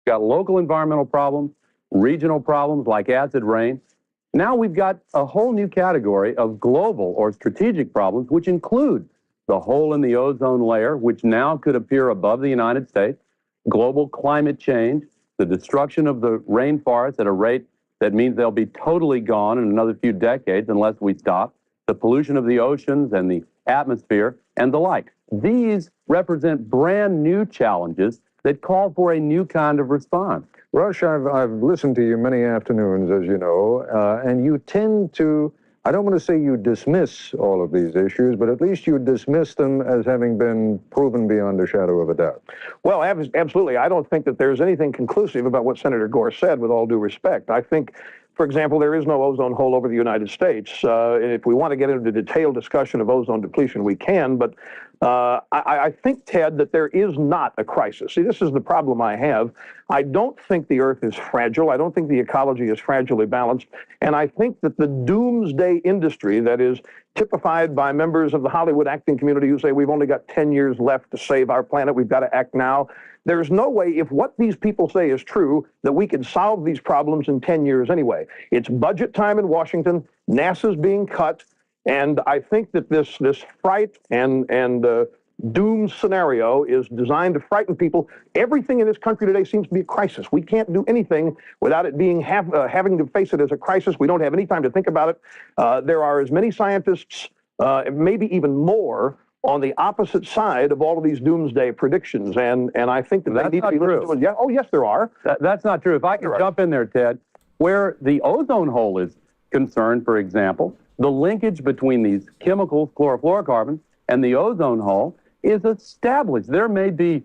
got local environmental problems, regional problems like acid rain. Now we've got a whole new category of global or strategic problems, which include the hole in the ozone layer, which now could appear above the United States, global climate change, the destruction of the rainforests at a rate that means they'll be totally gone in another few decades unless we stop, the pollution of the oceans and the atmosphere, and the like. These represent brand new challenges that call for a new kind of response. Rush, I've listened to you many afternoons, as you know, and you tend to, I don't want to say you dismiss all of these issues, but at least you dismiss them as having been proven beyond a shadow of a doubt. Well, absolutely. I don't think that there's anything conclusive about what Senator Gore said, with all due respect. I think, for example, there is no ozone hole over the United States. If we want to get into detailed discussion of ozone depletion, we can, but I think, Ted, that there is not a crisis. See, this is the problem I have. I don't think the Earth is fragile. I don't think the ecology is fragilely balanced. And I think that the doomsday industry that is typified by members of the Hollywood acting community who say we've only got 10 years left to save our planet, we've got to act now. There's no way, if what these people say is true, that we can solve these problems in 10 years anyway. It's budget time in Washington. NASA's being cut. And I think that this fright and doom scenario is designed to frighten people. Everything in this country today seems to be a crisis. We can't do anything without it being having to face it as a crisis. We don't have any time to think about it. There are as many scientists, maybe even more, on the opposite side of all of these doomsday predictions, and I think that they need to be listened to. Yeah, oh, yes, there are. That's not true. If I can jump in there, Ted, where the ozone hole is concerned, for example, the linkage between these chemicals, chlorofluorocarbons, and the ozone hole is established. There may be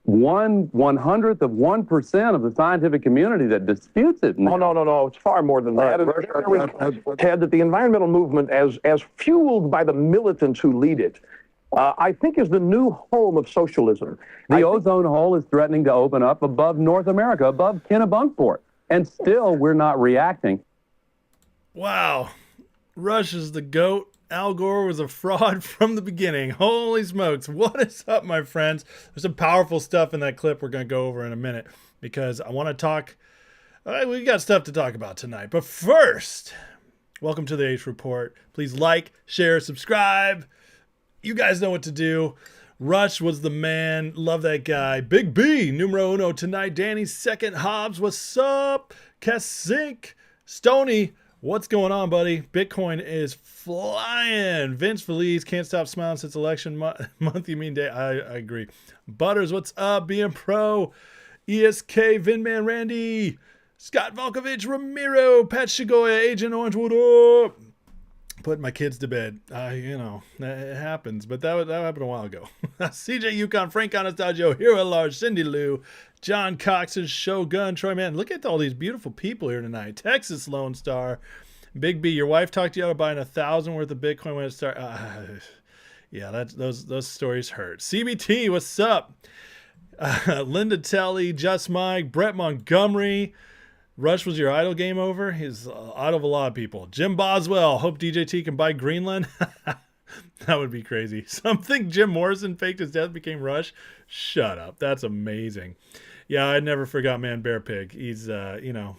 1/100th of 1% of the scientific community that disputes it. Oh, no. It's far more than that. Ted, that the environmental movement, as fueled by the militants who lead it, I think is the new home of socialism. The ozone hole is threatening to open up above North America, above Kennebunkport, and still we're not reacting. Wow. Rush is the GOAT. Al Gore was a fraud from the beginning. Holy smokes. What is up, my friends? There's some powerful stuff in that clip we're going to go over in a minute because I want to talk. We got stuff to talk about tonight. But first, welcome to the H Report. Please like, share, subscribe. You guys know what to do. Rush was the man. Love that guy. Big B, numero uno tonight. Danny second. Hobbs, what's up? Kasink. Stony, what's going on, buddy? Bitcoin is flying. Vince Feliz, can't stop smiling since election month. You mean day? I agree. Butters, what's up? Being pro. ESK, Vinman Randy. Scott Volkovich, Ramiro. Pat Shigoya, Agent Orange, what up? Putting my kids to bed. It happens, but that happened a while ago. CJ Yukon, Frank Anastasio, Hero Large, Cindy Lou, John Cox's Shogun, Troy Man. Look at all these beautiful people here tonight. Texas Lone Star, Big B. Your wife talked you out of buying 1,000 worth of Bitcoin when it started. Yeah, those stories hurt. CBT, what's up? Linda Telly, Just Mike, Brett Montgomery. Rush was your idol, game over? He's idol of a lot of people. Jim Boswell, hope DJT can buy Greenland. That would be crazy. Some think Jim Morrison faked his death, became Rush. Shut up. That's amazing. Yeah, I never forgot Man Bear Pig. He's, the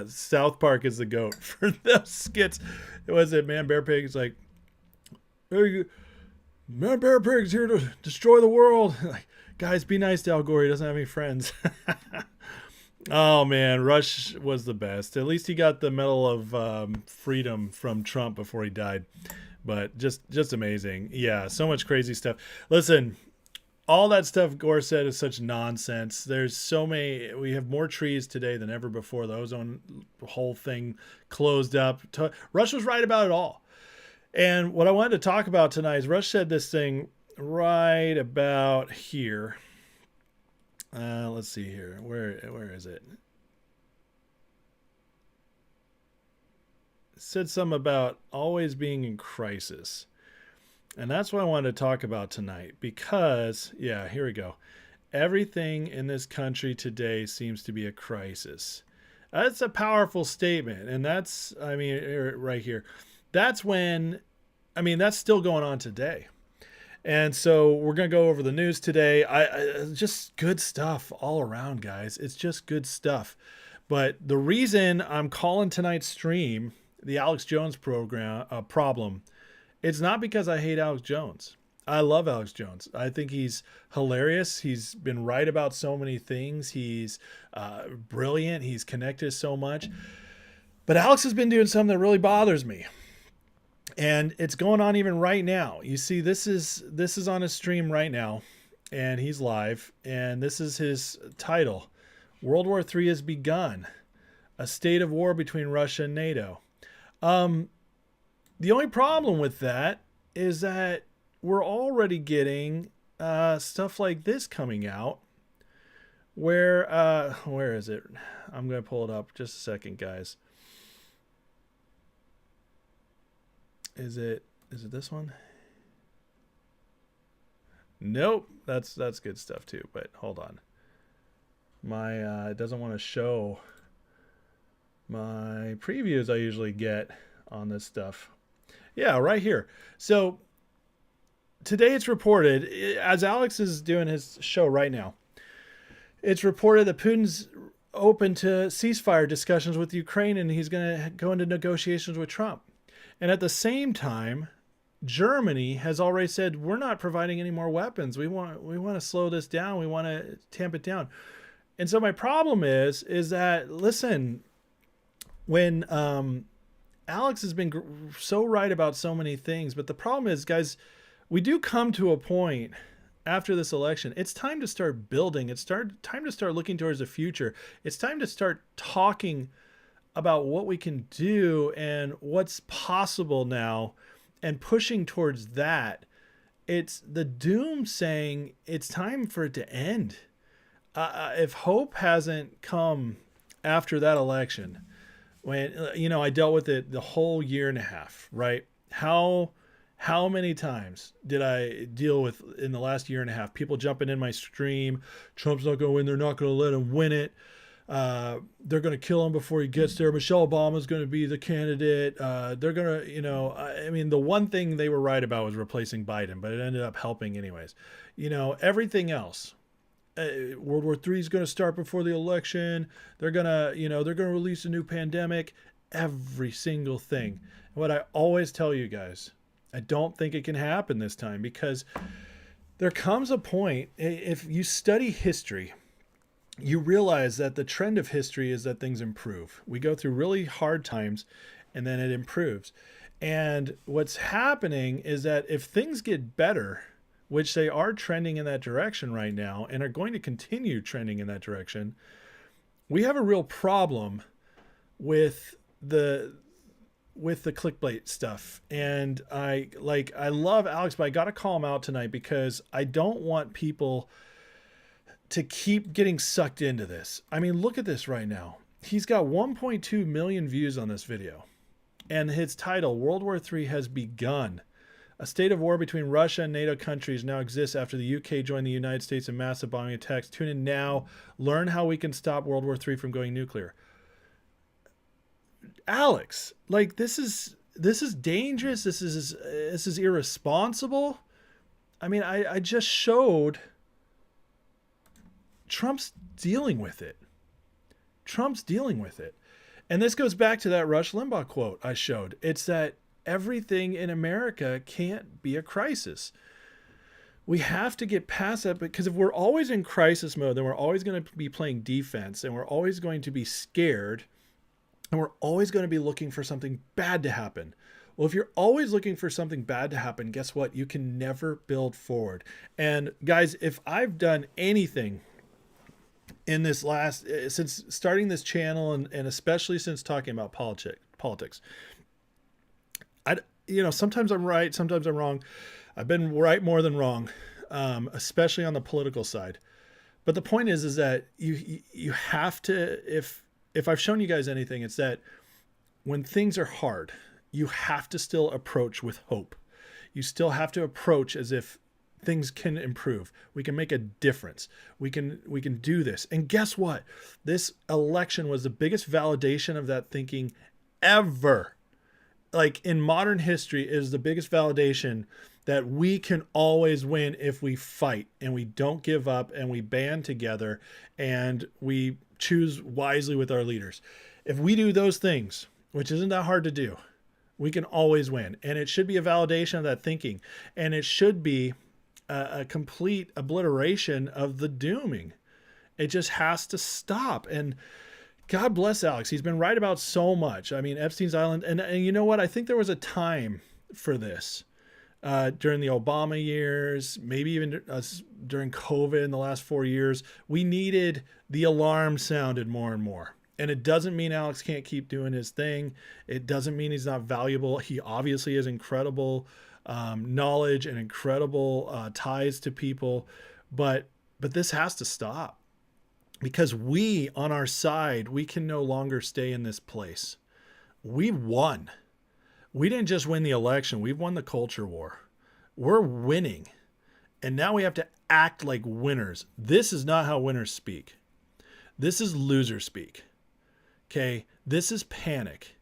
South Park is the GOAT for those skits. It was it Man Bear Pig. It's like, hey, Man Bear Pig's here to destroy the world. Like, guys, be nice to Al Gore. He doesn't have any friends. Oh, man, Rush was the best. At least he got the Medal of Freedom from Trump before he died. But just amazing. Yeah, so much crazy stuff. Listen, all that stuff Gore said is such nonsense. There's so many. We have more trees today than ever before. The ozone whole thing closed up. Rush was right about it all. And what I wanted to talk about tonight is Rush said this thing right about here. Let's see here. Where is it? It said something about always being in crisis. And that's what I wanted to talk about tonight because, yeah, here we go. Everything in this country today seems to be a crisis. That's a powerful statement. And that's, right here. That's still going on today. And so we're going to go over the news today. Just good stuff all around, guys. It's just good stuff. But the reason I'm calling tonight's stream the Alex Jones problem, it's not because I hate Alex Jones. I love Alex Jones. I think he's hilarious. He's been right about so many things. He's brilliant. He's connected so much. But Alex has been doing something that really bothers me. And it's going on even right now. You see, this is on his stream right now, and he's live. And this is his title: World War III has begun. A state of war between Russia and NATO. The only problem with that is that we're already getting stuff like this coming out. Where is it? I'm going to pull it up just a second, guys. Is it this one? Nope. That's good stuff too, but hold on. My it doesn't want to show my previews I usually get on this stuff. Yeah, right here. So today it's reported, as Alex is doing his show right now, it's reported that Putin's open to ceasefire discussions with Ukraine, and he's going to go into negotiations with Trump. And at the same time, Germany has already said, we're not providing any more weapons. We want to slow this down. We want to tamp it down. And so my problem is that, listen, when Alex has been so right about so many things, but the problem is, guys, we do come to a point after this election. It's time to start building. It's time to start looking towards the future. It's time to start talking about what we can do and what's possible now and pushing towards that. It's the doom saying it's time for it to end. If hope hasn't come after that election, when, I dealt with it the whole year and a half, right? How many times did I deal with in the last year and a half, people jumping in my stream, Trump's not going to win, they're not going to let him win it. They're going to kill him before he gets there. Michelle Obama's going to be the candidate. They're going to, the one thing they were right about was replacing Biden, but it ended up helping anyways. Everything else. World War III is going to start before the election. They're going to release a new pandemic. Every single thing. What I always tell you guys, I don't think it can happen this time, because there comes a point, if you study history, you realize that the trend of history is that things improve. We go through really hard times and then it improves. And what's happening is that if things get better, which they are trending in that direction right now and are going to continue trending in that direction, we have a real problem with the clickbait stuff. And I love Alex, but I got to call him out tonight because I don't want people to keep getting sucked into this. Look at this right now. He's got 1.2 million views on this video. And his title, World War III has begun. A state of war between Russia and NATO countries now exists after the UK joined the United States in massive bombing attacks. Tune in now. Learn how we can stop World War III from going nuclear. Alex, this is dangerous. This is irresponsible. I just showed Trump's dealing with it. And this goes back to that Rush Limbaugh quote I showed. It's that everything in America can't be a crisis. We have to get past that, because if we're always in crisis mode, then we're always going to be playing defense, and we're always going to be scared, and we're always going to be looking for something bad to happen. Well, if you're always looking for something bad to happen, guess what? You can never build forward. And guys, if I've done anything in this since starting this channel, and especially since talking about politics, sometimes I'm right, sometimes I'm wrong. I've been right more than wrong, especially on the political side. But the point is that you have to, if I've shown you guys anything, it's that when things are hard, you have to still approach with hope. You still have to approach as if things can improve. We can make a difference. We can do this. And guess what? This election was the biggest validation of that thinking ever. like in modern history, is the biggest validation that we can always win if we fight and we don't give up and we band together and we choose wisely with our leaders. If we do those things, which isn't that hard to do, we can always win. And it should be a validation of that thinking. And it should be a complete obliteration of the dooming. It just has to stop. And God bless Alex. He's been right about so much. I mean, Epstein's Island. And you know what? I think there was a time for this during the Obama years, maybe even during COVID in the last 4 years. We needed the alarm sounded more and more. And it doesn't mean Alex can't keep doing his thing. It doesn't mean he's not valuable. He obviously has incredible knowledge and incredible ties to people. But this has to stop. Because we, on our side, we can no longer stay in this place. We won. We didn't just win the election. We've won the culture war. We're winning. And now we have to act like winners. This is not how winners speak. This is loser speak. Okay? This is panic.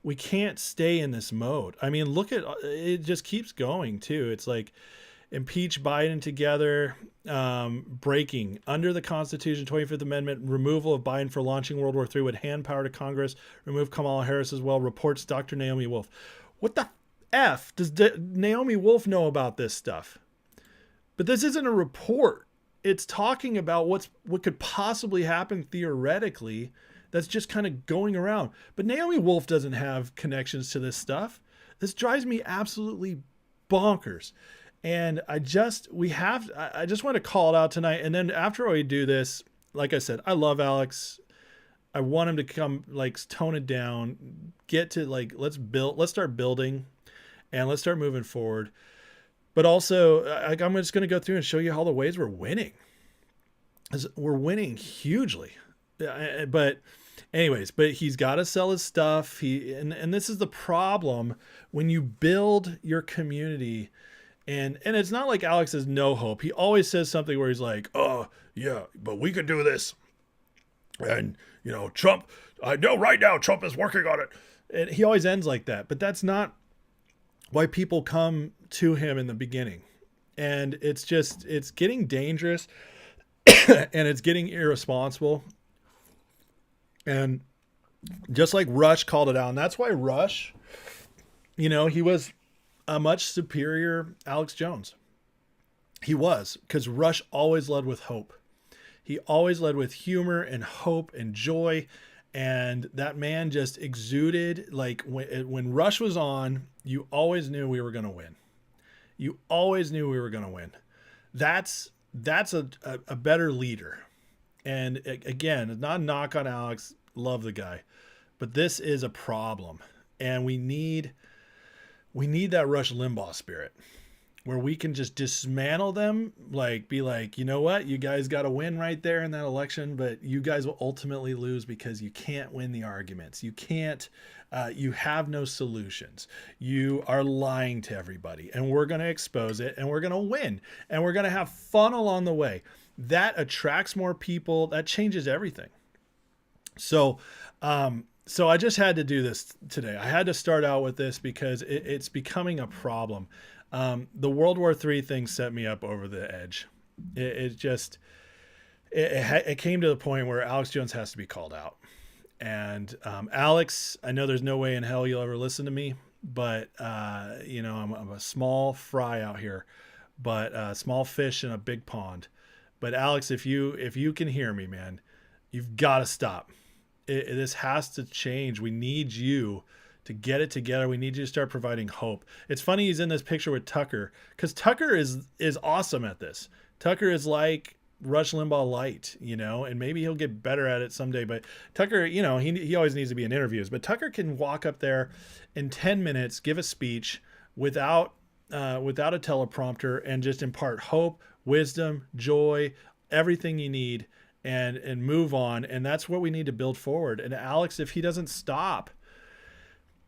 We can't stay in this mode. I mean, look at it, just keeps going too. It's like impeach Biden together, breaking under the Constitution, 25th Amendment, removal of Biden for launching World War III would hand power to Congress, remove Kamala Harris as well, reports Dr. Naomi Wolf. What the F does Naomi Wolf know about this stuff? But this isn't a report. It's talking about what could possibly happen theoretically. That's just kind of going around. But Naomi Wolf doesn't have connections to this stuff. This drives me absolutely bonkers. And I just want to call it out tonight. And then after we do this, like I said, I love Alex. I want him to come, like, tone it down, get to, like, let's start building and let's start moving forward. But also, I'm just going to go through and show you all the ways we're winning. We're winning hugely. But anyways, he's got to sell his stuff. And this is the problem when you build your community. And it's not like Alex has no hope. He always says something where he's like, oh, yeah, but we could do this. And, you know, Trump, I know right now Trump is working on it. And he always ends like that. But that's not why people come to him in the beginning. And it's getting dangerous and it's getting irresponsible. And just like Rush called it out, and that's why Rush, you know, he was a much superior Alex Jones. He was, because Rush always led with hope. He always led with humor and hope and joy. And that man just exuded, like when Rush was on, you always knew we were going to win. You always knew we were going to win. That's a better leader. And again, not a knock on Alex, love the guy, but this is a problem. And we need that Rush Limbaugh spirit where we can just dismantle them, like be like, you know what, you guys got to win right there in that election, but you guys will ultimately lose because you can't win the arguments. You can't, you have no solutions. You are lying to everybody, and we're going to expose it, and we're going to win, and we're going to have fun along the way. That attracts more people. That changes everything. So I just had to do this today. I had to start out with this because it's becoming a problem. The World War III thing set me up over the edge. It came to the point where Alex Jones has to be called out. And Alex, I know there's no way in hell you'll ever listen to me, but you know, I'm a small fry out here, but small fish in a big pond. But Alex, if you can hear me, man, you've got to stop. This has to change. We need you to get it together. We need you to start providing hope. It's funny he's in this picture with Tucker, because Tucker is awesome at this. Tucker is like Rush Limbaugh light, you know, and maybe he'll get better at it someday. But Tucker, you know, he always needs to be in interviews. But Tucker can walk up there in 10 minutes, give a speech without a teleprompter, and just impart hope, wisdom, joy, everything you need, and move on. And that's what we need to build forward. And Alex, if he doesn't stop,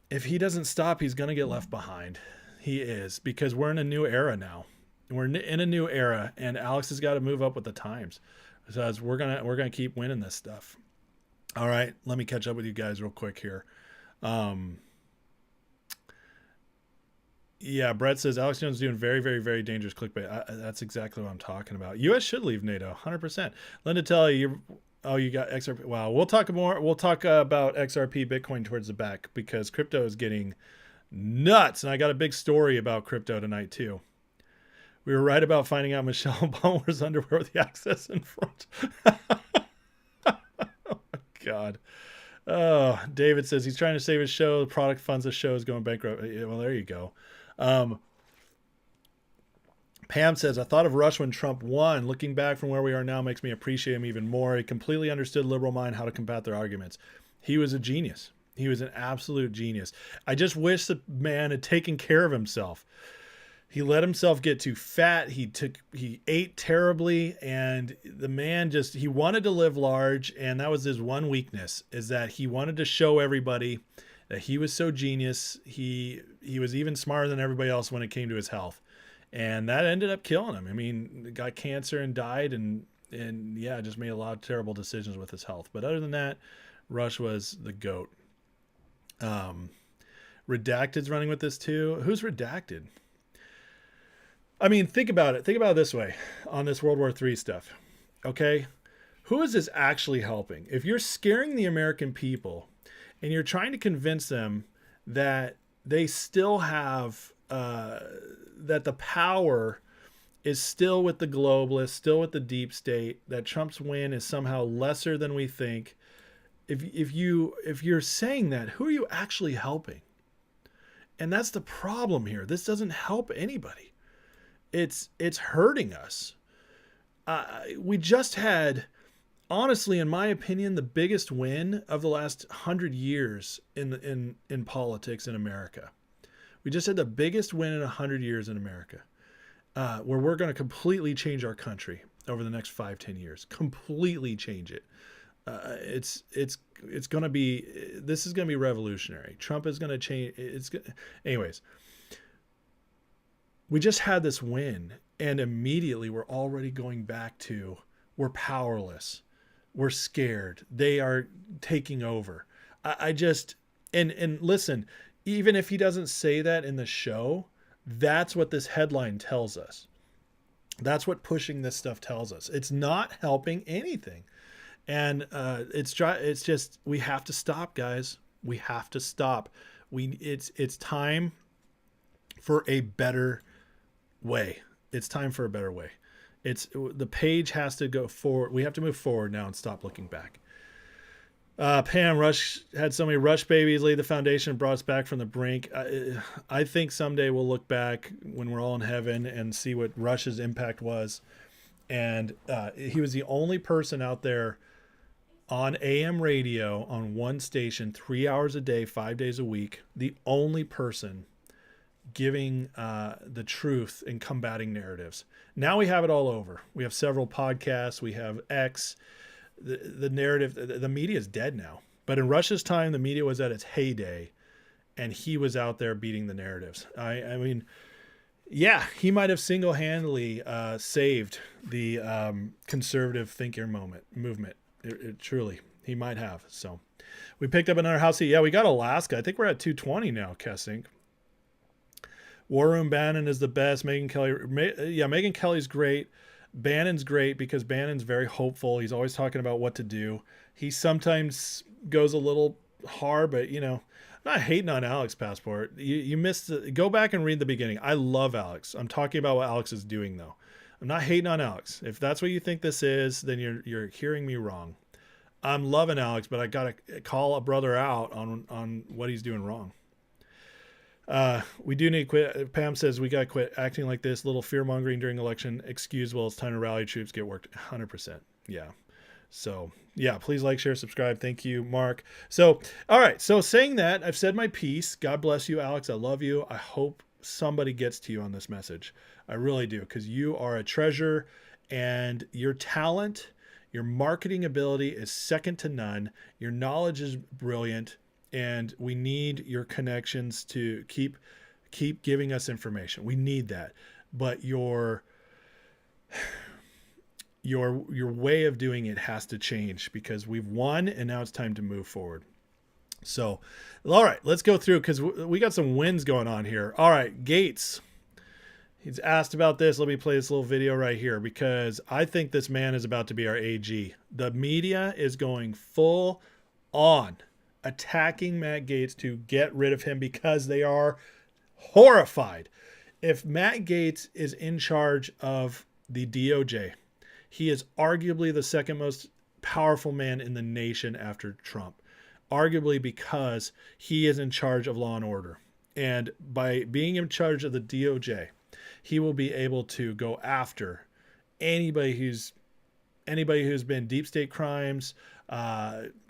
he's going to get left behind. He is, because we're in a new era now. We're in a new era, and Alex has got to move up with the times. So we're gonna keep winning this stuff. All right, let me catch up with you guys real quick here. Yeah, Brett says Alex Jones is doing very, very, very dangerous clickbait. That's exactly what I'm talking about. U.S. should leave NATO, 100%. Linda Telly, you got XRP. Wow, we'll talk more. We'll talk about XRP Bitcoin towards the back because crypto is getting nuts, and I got a big story about crypto tonight too. We were right about finding out Michelle Obama wears underwear with the access in front. Oh my God. Oh, David says he's trying to save his show. The product funds the show is going bankrupt. Well, there you go. Pam says, I thought of Rush when Trump won. Looking back from where we are now makes me appreciate him even more. He completely understood liberal mind how to combat their arguments. He was a genius. He was an absolute genius. I just wish the man had taken care of himself. He let himself get too fat. He ate terribly, and the man he wanted to live large, and that was his one weakness, is that he wanted to show everybody that he was so genius. He was even smarter than everybody else when it came to his health. And that ended up killing him. I mean, got cancer and died, and yeah, just made a lot of terrible decisions with his health. But other than that, Rush was the GOAT. Redacted's running with this too. Who's Redacted? I mean, think about it. Think about it this way on this World War III stuff. Okay? Who is this actually helping? If you're scaring the American people and you're trying to convince them that they still have, that the power is still with the globalists, still with the deep state, that Trump's win is somehow lesser than we think. If you're saying that, who are you actually helping? And that's the problem here. This doesn't help anybody. It's hurting us. We just had, honestly, in my opinion, the biggest win of the last 100 years in politics in America. We just had the biggest win in 100 years in America, where we're going to completely change our country over the next 5-10 years. Completely change it. It's going to be, this is going to be revolutionary. Trump is going to change. Anyways. We just had this win, and immediately we're already going back to, we're powerless. We're scared. They are taking over. And listen, even if he doesn't say that in the show, that's what this headline tells us. That's what pushing this stuff tells us. It's not helping anything. And it's just, we have to stop, guys. We have to stop. It's time for a better way. It's time for a better way. The page has to go forward. We have to move forward now and stop looking back. Pam, Rush had so many Rush babies laid the foundation and brought us back from the brink. I think someday we'll look back when we're all in heaven and see what Rush's impact was. And he was the only person out there on AM radio on one station, 3 hours a day, 5 days a week. The only person giving the truth and combating narratives. Now we have it all over. We have several podcasts. We have X. The narrative, the media is dead now. But in Rush's time, the media was at its heyday, and he was out there beating the narratives. I mean, yeah, he might have single-handedly saved the conservative thinker movement. Truly, he might have. So we picked up another house. Yeah, we got Alaska. I think we're at 220 now, Kessink. War Room Bannon is the best. Megyn Kelly's great. Bannon's great because Bannon's very hopeful. He's always talking about what to do. He sometimes goes a little hard, but I'm not hating on Alex Passport. You missed go back and read the beginning. I love Alex. I'm talking about what Alex is doing though. I'm not hating on Alex. If that's what you think this is, then you're hearing me wrong. I'm loving Alex, but I gotta call a brother out on what he's doing wrong. We do need to quit. Pam says we got to quit acting like this. Little fear mongering during election. Excusable. It's time to rally troops, get worked. 100%. Yeah. So yeah, please like, share, subscribe. Thank you, Mark. So, all right. So saying that, I've said my piece. God bless you, Alex. I love you. I hope somebody gets to you on this message. I really do. Cause you are a treasure, and your talent, your marketing ability is second to none. Your knowledge is brilliant. And we need your connections to keep giving us information. We need that. But your way of doing it has to change because we've won and now it's time to move forward. So, all right, let's go through because we got some wins going on here. All right, Gaetz. He's asked about this. Let me play this little video right here because I think this man is about to be our AG. The media is going full on attacking Matt Gaetz to get rid of him because they are horrified. If Matt Gaetz is in charge of the DOJ, he is arguably the second most powerful man in the nation after Trump, arguably because he is in charge of law and order. And by being in charge of the DOJ, he will be able to go after anybody who's been deep state crimes,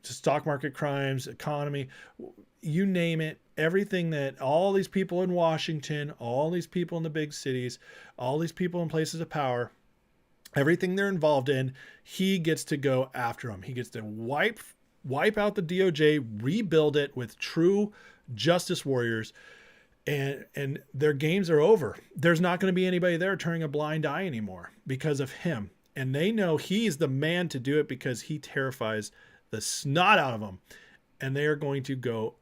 stock market crimes, economy, you name it, everything that all these people in Washington, all these people in the big cities, all these people in places of power, everything they're involved in, he gets to go after them. He gets to wipe out the DOJ, rebuild it with true justice warriors, and their games are over. There's not going to be anybody there turning a blind eye anymore because of him. And they know he's the man to do it because he terrifies the snot out of them. And they are going to go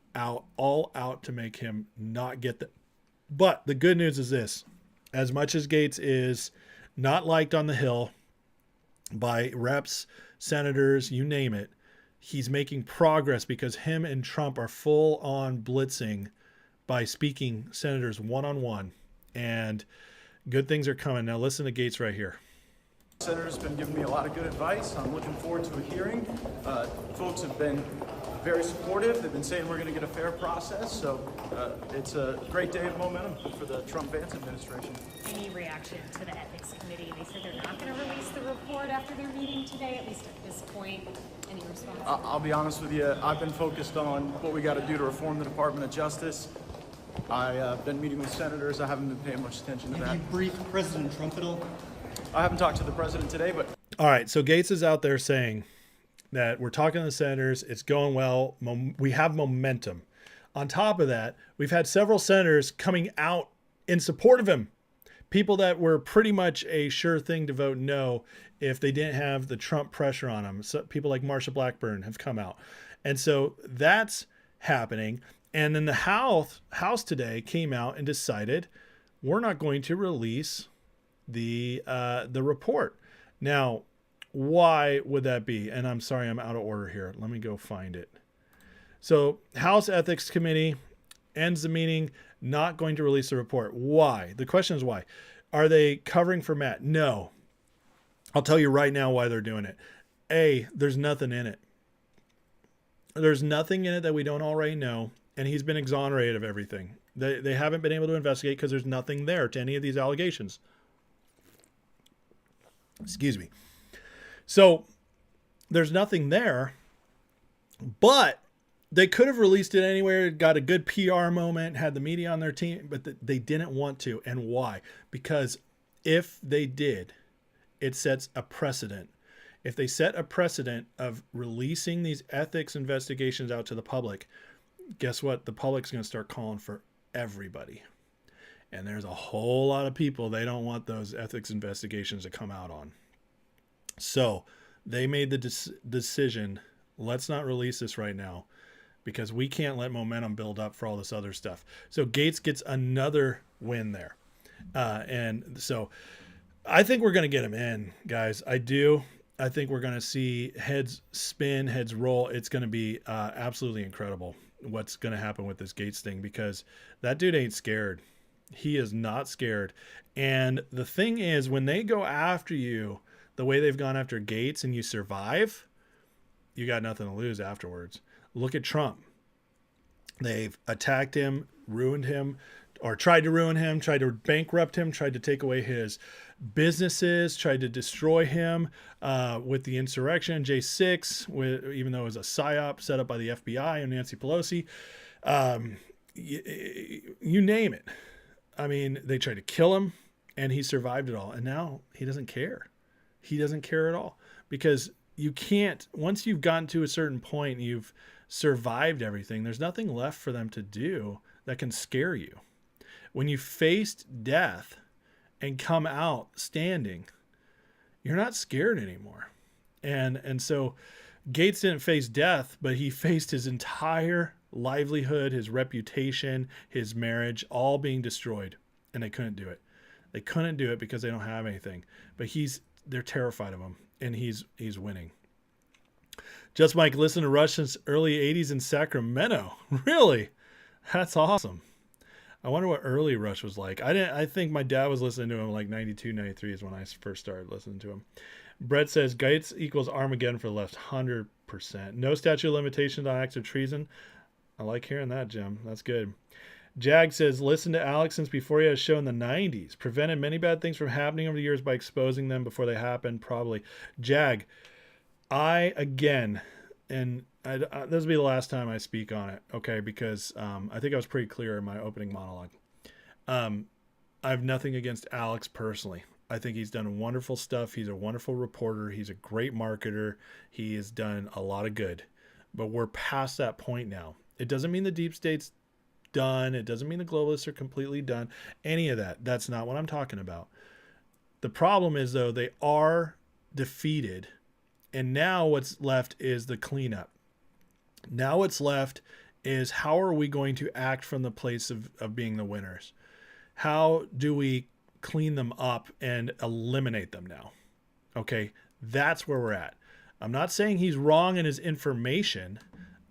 all out to make him not get the. But the good news is this: as much as Gaetz is not liked on the Hill by reps, senators, you name it, he's making progress because him and Trump are full on blitzing by speaking senators one-on-one, and good things are coming. Now listen to Gaetz right here. Senator's been giving me a lot of good advice. I'm looking forward to a hearing. Folks have been very supportive. They've been saying we're going to get a fair process. So it's a great day of momentum for the Trump-Vance administration. Any reaction to the Ethics Committee? They said they're not going to release the report after their meeting today, at least at this point. Any response? I'll be honest with you. I've been focused on what we got to do to reform the Department of Justice. I've been meeting with senators. I haven't been paying much attention to that. Have you briefed President Trump at all? I haven't talked to the president today, but... All right, so Gaetz is out there saying that we're talking to the senators. It's going well. We have momentum. On top of that, we've had several senators coming out in support of him. People that were pretty much a sure thing to vote no if they didn't have the Trump pressure on them. So people like Marsha Blackburn have come out. And so that's happening. And then the House today came out and decided we're not going to release the report. Now, why would that be? And I'm sorry, I'm out of order here. Let me go find it. So House Ethics Committee ends the meeting, not going to release the report. Why? The question is why. Are they covering for Matt? No. I'll tell you right now why they're doing it. A, there's nothing in it. There's nothing in it that we don't already know, and he's been exonerated of everything. They haven't been able to investigate because there's nothing there to any of these allegations. Excuse me. So there's nothing there, but they could have released it anywhere, got a good PR moment, had the media on their team, but they didn't want to. And why? Because if they did, it sets a precedent. If they set a precedent of releasing these ethics investigations out to the public, guess what? The public's going to start calling for everybody. And there's a whole lot of people they don't want those ethics investigations to come out on. So they made the decision, let's not release this right now because we can't let momentum build up for all this other stuff. So Gaetz gets another win there. And so I think we're going to get him in, guys. I do. I think we're going to see heads spin, heads roll. It's going to be absolutely incredible what's going to happen with this Gaetz thing because that dude ain't scared. He is not scared. And the thing is, when they go after you the way they've gone after Gaetz and you survive, you got nothing to lose afterwards. Look at Trump. They've attacked him, ruined him, or tried to ruin him, tried to bankrupt him, tried to take away his businesses, tried to destroy him with the insurrection, J6, even though it was a psyop set up by the FBI and Nancy Pelosi. You name it. I mean, they tried to kill him, and he survived it all. And now he doesn't care. He doesn't care at all because you can't, once you've gotten to a certain point, you've survived everything, there's nothing left for them to do that can scare you. When you faced death and come out standing, you're not scared anymore. And so Gaetz didn't face death, but he faced his entire livelihood, his reputation, his marriage, all being destroyed. And they couldn't do it. They couldn't do it because they don't have anything. But they're terrified of him, and he's winning. Just Mike, listen to Rush since early 80s in Sacramento. Really? That's awesome. I wonder what early Rush was like. I think my dad was listening to him like 92, 93 is when I first started listening to him. Brett says Gaetz equals Armageddon for the left, 100%. No statute of limitations on acts of treason. I like hearing that, Jim. That's good. Jag says, listen to Alex since before he had a show in the 90s. Prevented many bad things from happening over the years by exposing them before they happened, probably. Jag, this will be the last time I speak on it, okay? Because I think I was pretty clear in my opening monologue. I have nothing against Alex personally. I think he's done wonderful stuff. He's a wonderful reporter. He's a great marketer. He has done a lot of good. But we're past that point now. It doesn't mean the deep state's done. It doesn't mean the globalists are completely done. Any of that. That's not what I'm talking about. The problem is, though, they are defeated. And now what's left is the cleanup. Now what's left is how are we going to act from the place of being the winners? How do we clean them up and eliminate them now? Okay, that's where we're at. I'm not saying he's wrong in his information.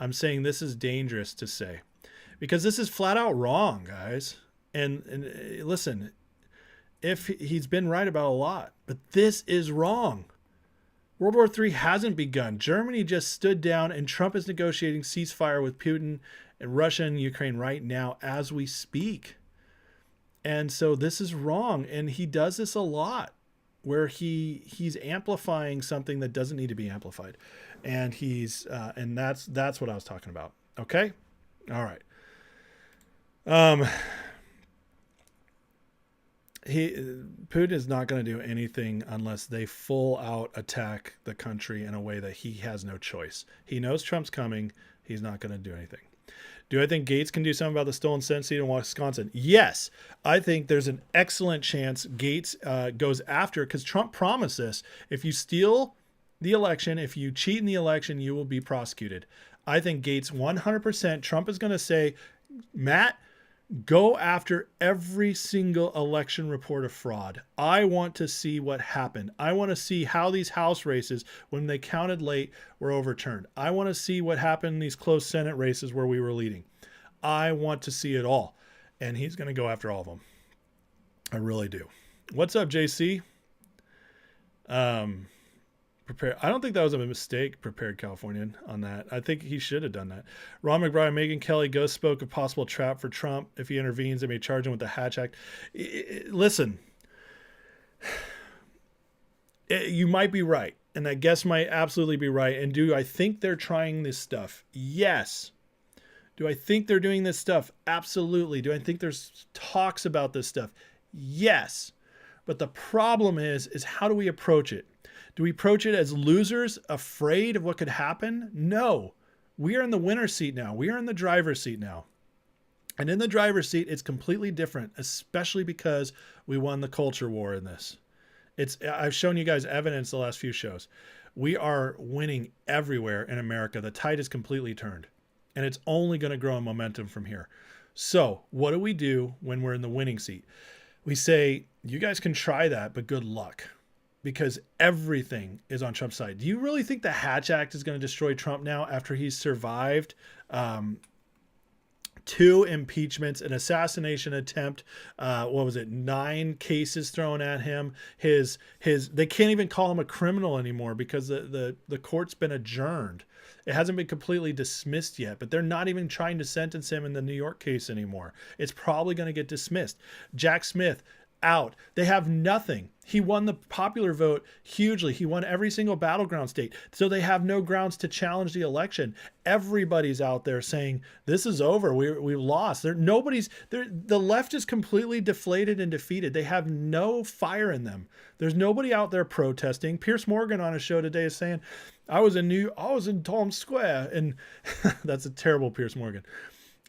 I'm saying this is dangerous to say. Because this is flat out wrong, guys. And listen, if he's been right about a lot, but this is wrong. World War III hasn't begun. Germany just stood down, and Trump is negotiating ceasefire with Putin and Russia and Ukraine right now as we speak. And so this is wrong. And he does this a lot, where he's amplifying something that doesn't need to be amplified. And and that's what I was talking about. Okay? All right. Putin is not going to do anything unless they full out attack the country in a way that he has no choice. He knows Trump's coming. He's not going to do anything. Do I think Gaetz can do something about the stolen Senate seat in Wisconsin? Yes. I think there's an excellent chance Gaetz goes after, because Trump promised this. If you steal the election, if you cheat in the election, you will be prosecuted. I think Gaetz 100%. Trump is going to say, Matt, go after every single election report of fraud. I want to see what happened. I want to see how these House races, when they counted late, were overturned. I want to see what happened in these close Senate races where we were leading. I want to see it all. And he's going to go after all of them. I really do. What's up, JC? I don't think that was a mistake, Prepared Californian, on that. I think he should have done that. Ron McBride, Megyn Kelly ghost spoke of possible trap for Trump. If he intervenes, they may charge him with the Hatch Act. Listen, you might be right, and that guest might absolutely be right. And do I think they're trying this stuff? Yes. Do I think they're doing this stuff? Absolutely. Do I think there's talks about this stuff? Yes. But the problem is how do we approach it? Do we approach it as losers, afraid of what could happen? No. We are in the winner's seat now. We are in the driver's seat now. And in the driver's seat, it's completely different, especially because we won the culture war in this. I've shown you guys evidence the last few shows. We are winning everywhere in America. The tide is completely turned. And it's only going to grow in momentum from here. So what do we do when we're in the winning seat? We say, you guys can try that, but good luck. Because everything is on Trump's side. Do you really think the Hatch Act is going to destroy Trump now after he's survived 2 impeachments, an assassination attempt, 9 cases thrown at him? They can't even call him a criminal anymore because the court's been adjourned. It hasn't been completely dismissed yet, but they're not even trying to sentence him in the New York case anymore. It's probably going to get dismissed. Jack Smith, out. They have nothing. He won the popular vote hugely. He won every single battleground state. So they have no grounds to challenge the election. Everybody's out there saying, this is over. We lost. The left is completely deflated and defeated. They have no fire in them. There's nobody out there protesting. Piers Morgan on a show today is saying, I was in Times Square. And that's a terrible Piers Morgan.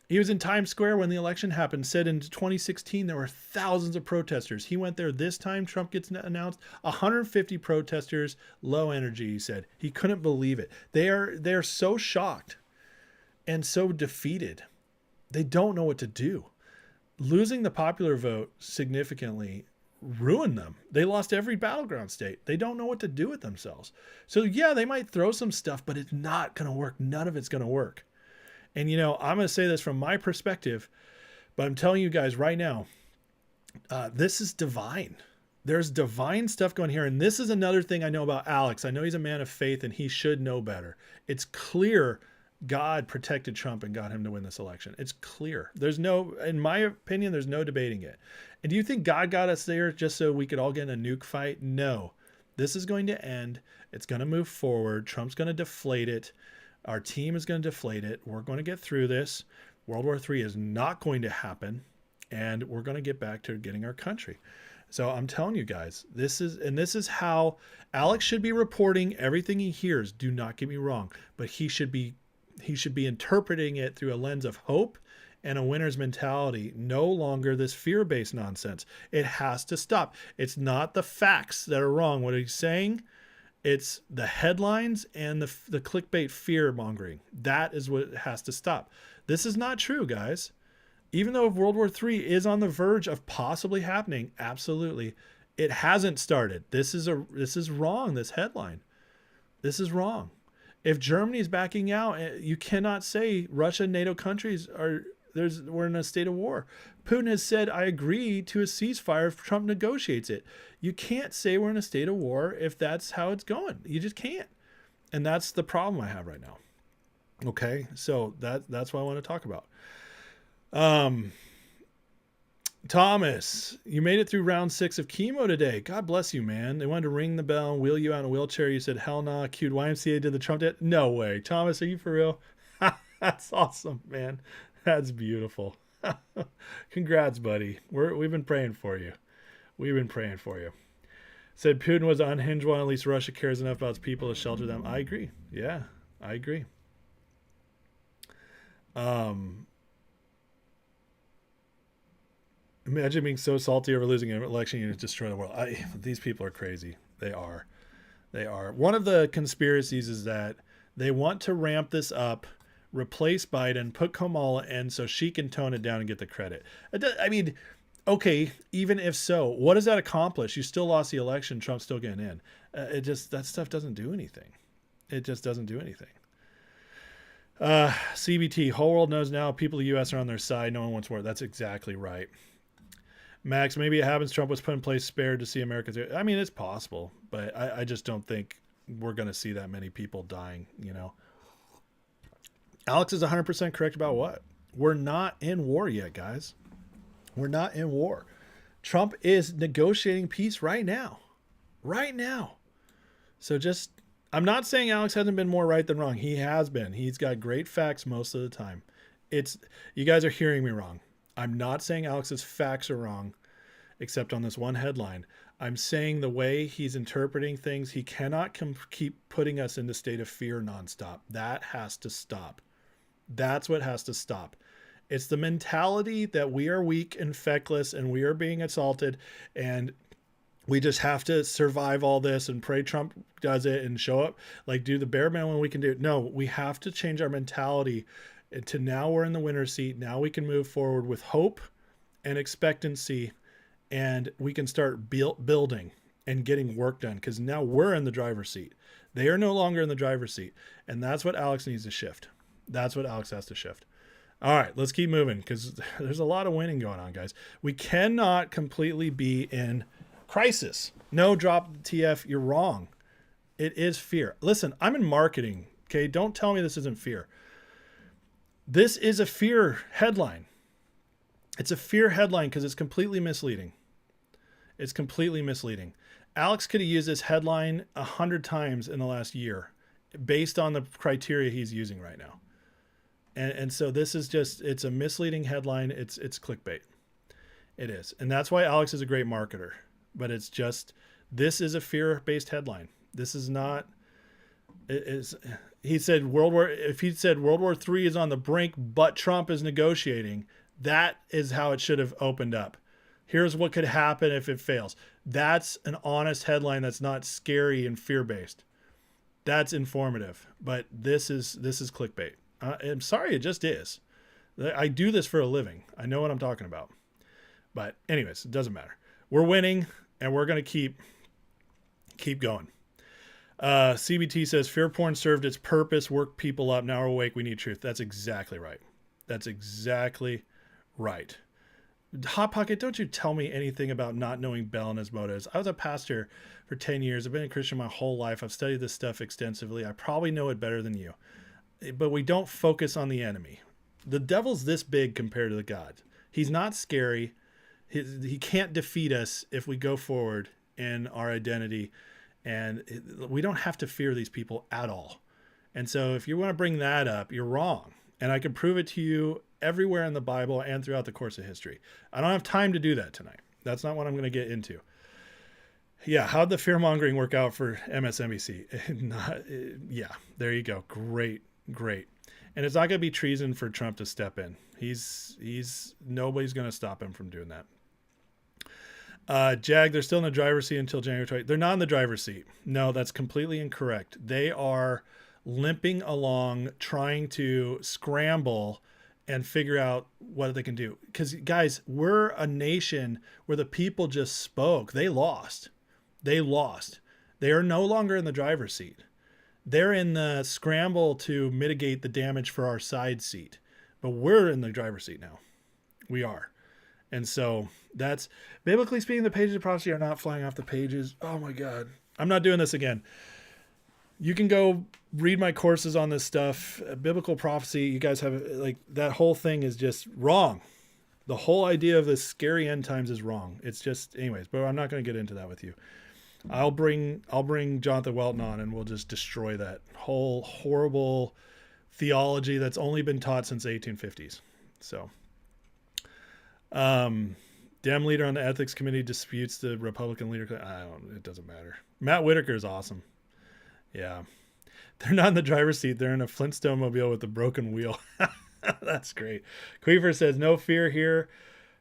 He was in Times Square when the election happened, said in 2016 there were thousands of protesters. He went there this time, Trump gets announced, 150 protesters, low energy, he said. He couldn't believe it. They're so shocked. and so defeated. They don't know what to do. Losing the popular vote significantly ruined them. They lost every battleground state. They don't know what to do with themselves. So yeah, they might throw some stuff, but it's not going to work. None of it's going to work. And, you know, I'm going to say this from my perspective, but I'm telling you guys right now, this is divine. There's divine stuff going here. And this is another thing I know about Alex. I know he's a man of faith and he should know better. It's clear God protected Trump and got him to win this election. It's clear. There's no, in my opinion, there's no debating it. And do you think God got us there just so we could all get in a nuke fight? No. This is going to end. It's going to move forward. Trump's going to deflate it. Our team is going to deflate it. We're going to get through this. World War III is not going to happen. And we're going to get back to getting our country. So I'm telling you guys, this is how Alex should be reporting everything he hears. Do not get me wrong, but he should be interpreting it through a lens of hope and a winner's mentality, no longer this fear-based nonsense. It has to stop. It's not the facts that are wrong. What he's saying, it's the headlines and the clickbait fear-mongering. That is what has to stop. This is not true, guys. Even though World War III is on the verge of possibly happening, absolutely, it hasn't started. This is wrong, this headline. This is wrong. If Germany's backing out, you cannot say Russia and NATO countries we're in a state of war. Putin has said, I agree to a ceasefire if Trump negotiates it. You can't say we're in a state of war if that's how it's going. You just can't. And that's the problem I have right now. Okay, so that's what I want to talk about. Thomas, you made it through round 6 of chemo today. God bless you, man. They wanted to ring the bell and wheel you out in a wheelchair. You said, hell nah, cute YMCA did the Trump did. No way. Thomas, are you for real? That's awesome, man. That's beautiful. Congrats, buddy. We've been praying for you. We've been praying for you. Said Putin was an unhinged one. At least Russia cares enough about its people to shelter them. I agree. Yeah, I agree. Imagine being so salty over losing an election, you destroy the world. These people are crazy. They are. One of the conspiracies is that they want to ramp this up, replace Biden, put Kamala in so she can tone it down and get the credit. I mean, okay, even if so, what does that accomplish? You still lost the election. Trump's still getting in. That stuff doesn't do anything. It just doesn't do anything. CBT, whole world knows now people in the U.S. are on their side. No one wants war. That's exactly right. Max, maybe it happens. Trump was put in place spared to see America through. I mean, it's possible, but I just don't think we're going to see that many people dying, you know. Alex is 100% correct about what? We're not in war yet, guys. We're not in war. Trump is negotiating peace right now. Right now. So I'm not saying Alex hasn't been more right than wrong. He has been. He's got great facts most of the time. You guys are hearing me wrong. I'm not saying Alex's facts are wrong, except on this one headline. I'm saying the way he's interpreting things, he cannot keep putting us in the state of fear nonstop. That has to stop. That's what has to stop. It's the mentality that we are weak and feckless and we are being assaulted and we just have to survive all this and pray Trump does it and show up, like do the bare minimum we can do. No, we have to change our mentality to now we're in the winner's seat. Now we can move forward with hope and expectancy and we can start building and getting work done because now we're in the driver's seat. They are no longer in the driver's seat. And that's what Alex needs to shift. That's what Alex has to shift. All right, let's keep moving because there's a lot of winning going on, guys. We cannot completely be in crisis. No, drop the TF. You're wrong. It is fear. Listen, I'm in marketing. Okay. Don't tell me this isn't fear. This is a fear headline. It's a fear headline because it's completely misleading. It's completely misleading. Alex could have used this headline 100 times in the last year based on the criteria he's using right now. And so this is it's a misleading headline. It's clickbait. It is. And that's why Alex is a great marketer. But this is a fear-based headline. This is not, he said if he said World War III is on the brink, but Trump is negotiating, that is how it should have opened up. Here's what could happen if it fails. That's an honest headline that's not scary and fear-based. That's informative. But this is clickbait. I'm sorry, it just is. I do this for a living. I know what I'm talking about. But anyways, it doesn't matter. We're winning, and we're going to keep going. CBT says, fear porn served its purpose, work people up. Now we're awake. We need truth. That's exactly right. That's exactly right. Hot Pocket, don't you tell me anything about not knowing Bell and his motives. I was a pastor for 10 years. I've been a Christian my whole life. I've studied this stuff extensively. I probably know it better than you. But we don't focus on the enemy. The devil's this big compared to the God. He's not scary. He can't defeat us if we go forward in our identity. And we don't have to fear these people at all. And so if you want to bring that up, you're wrong. And I can prove it to you everywhere in the Bible and throughout the course of history. I don't have time to do that tonight. That's not what I'm going to get into. Yeah, how'd the fear-mongering work out for MSNBC? Yeah, there you go. Great. And it's not going to be treason for Trump to step in. Nobody's going to stop him from doing that. Jag, they're still in the driver's seat until January 20th. They're not in the driver's seat. No, that's completely incorrect. They are limping along, trying to scramble and figure out what they can do. Because, guys, we're a nation where the people just spoke. They lost. They are no longer in the driver's seat. They're in the scramble to mitigate the damage for our side seat. But we're in the driver's seat now. We are. And so that's, biblically speaking, the pages of prophecy are not flying off the pages. Oh my God. I'm not doing this again. You can go read my courses on this stuff. Biblical prophecy, you guys have, like, that whole thing is just wrong. The whole idea of this scary end times is wrong. It's just, anyways, but I'm not going to get into that with you. I'll bring Jonathan Welton on and we'll just destroy that whole horrible theology that's only been taught since the 1850s. So, Dem leader on the ethics committee disputes the Republican leader. It doesn't matter. Matt Whitaker is awesome. Yeah. They're not in the driver's seat. They're in a Flintstone mobile with a broken wheel. That's great. Queefer says, no fear here.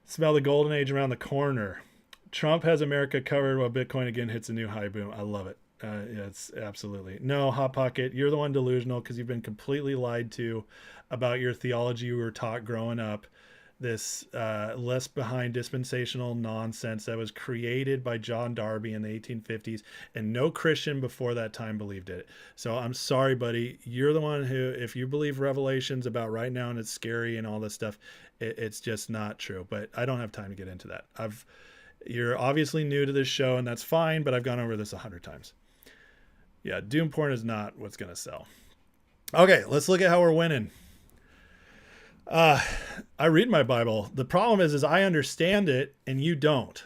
Smell the golden age around the corner. Trump has America covered while Bitcoin again hits a new high boom. I love it. Yeah, it's absolutely. No, Hot Pocket, you're the one delusional because you've been completely lied to about your theology you were taught growing up. This left behind dispensational nonsense that was created by John Darby in the 1850s, and no Christian before that time believed it. So I'm sorry, buddy. You're the one who, if you believe Revelations about right now and it's scary and all this stuff, it's just not true. But I don't have time to get into that. You're obviously new to this show, and that's fine, but I've gone over this 100 times. Yeah, doom porn is not what's going to sell. Okay, let's look at how we're winning. I read my Bible. The problem is I understand it and you don't.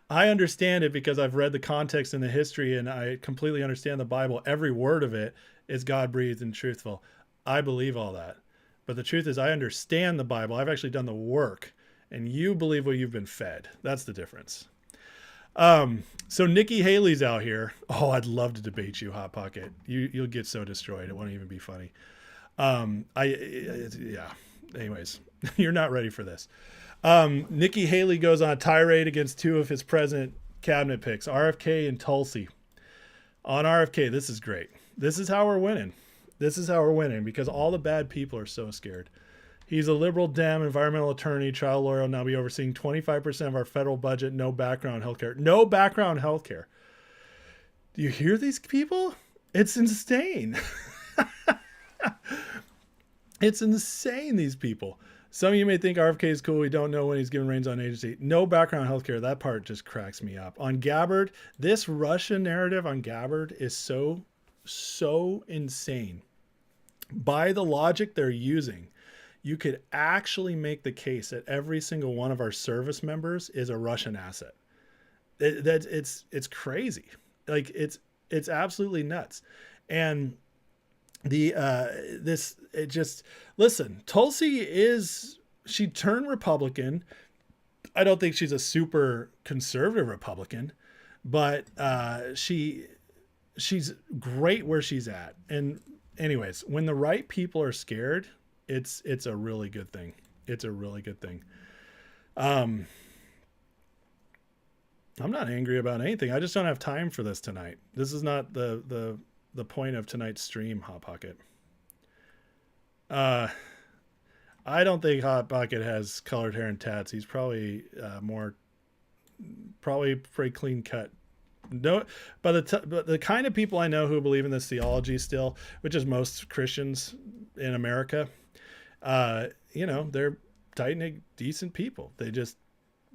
I understand it because I've read the context and the history and I completely understand the Bible. Every word of it is God breathed and truthful. I believe all that. But the truth is I understand the Bible. I've actually done the work and you believe what you've been fed. That's the difference. So Nikki Haley's out here. Oh, I'd love to debate you, Hot Pocket. You'll get so destroyed. It won't even be funny. Yeah. Anyways, you're not ready for this. Nikki Haley goes on a tirade against two of his present cabinet picks, RFK and Tulsi. On RFK, this is great. This is how we're winning. Because all the bad people are so scared. He's a liberal Dem, environmental attorney, trial lawyer, will now be overseeing 25% of our federal budget, no background healthcare. No background healthcare. Do you hear these people? It's insane. It's insane, these people. Some of you may think RFK is cool. We don't know when he's given reins on agency. No background healthcare. That part just cracks me up. On Gabbard, this Russian narrative on Gabbard is so insane. By the logic they're using, you could actually make the case that every single one of our service members is a Russian asset. It's crazy. Like it's absolutely nuts. And listen, Tulsi she turned Republican. I don't think she's a super conservative Republican, but she's great where she's at. And anyways, when the right people are scared, it's a really good thing. It's a really good thing. I'm not angry about anything. I just don't have time for this tonight. This is not the point of tonight's stream, Hot Pocket. I don't think Hot Pocket has colored hair and tats. He's probably probably pretty clean cut. No, but the kind of people I know who believe in this theology still, which is most Christians in America, they're tight knit, decent people. They just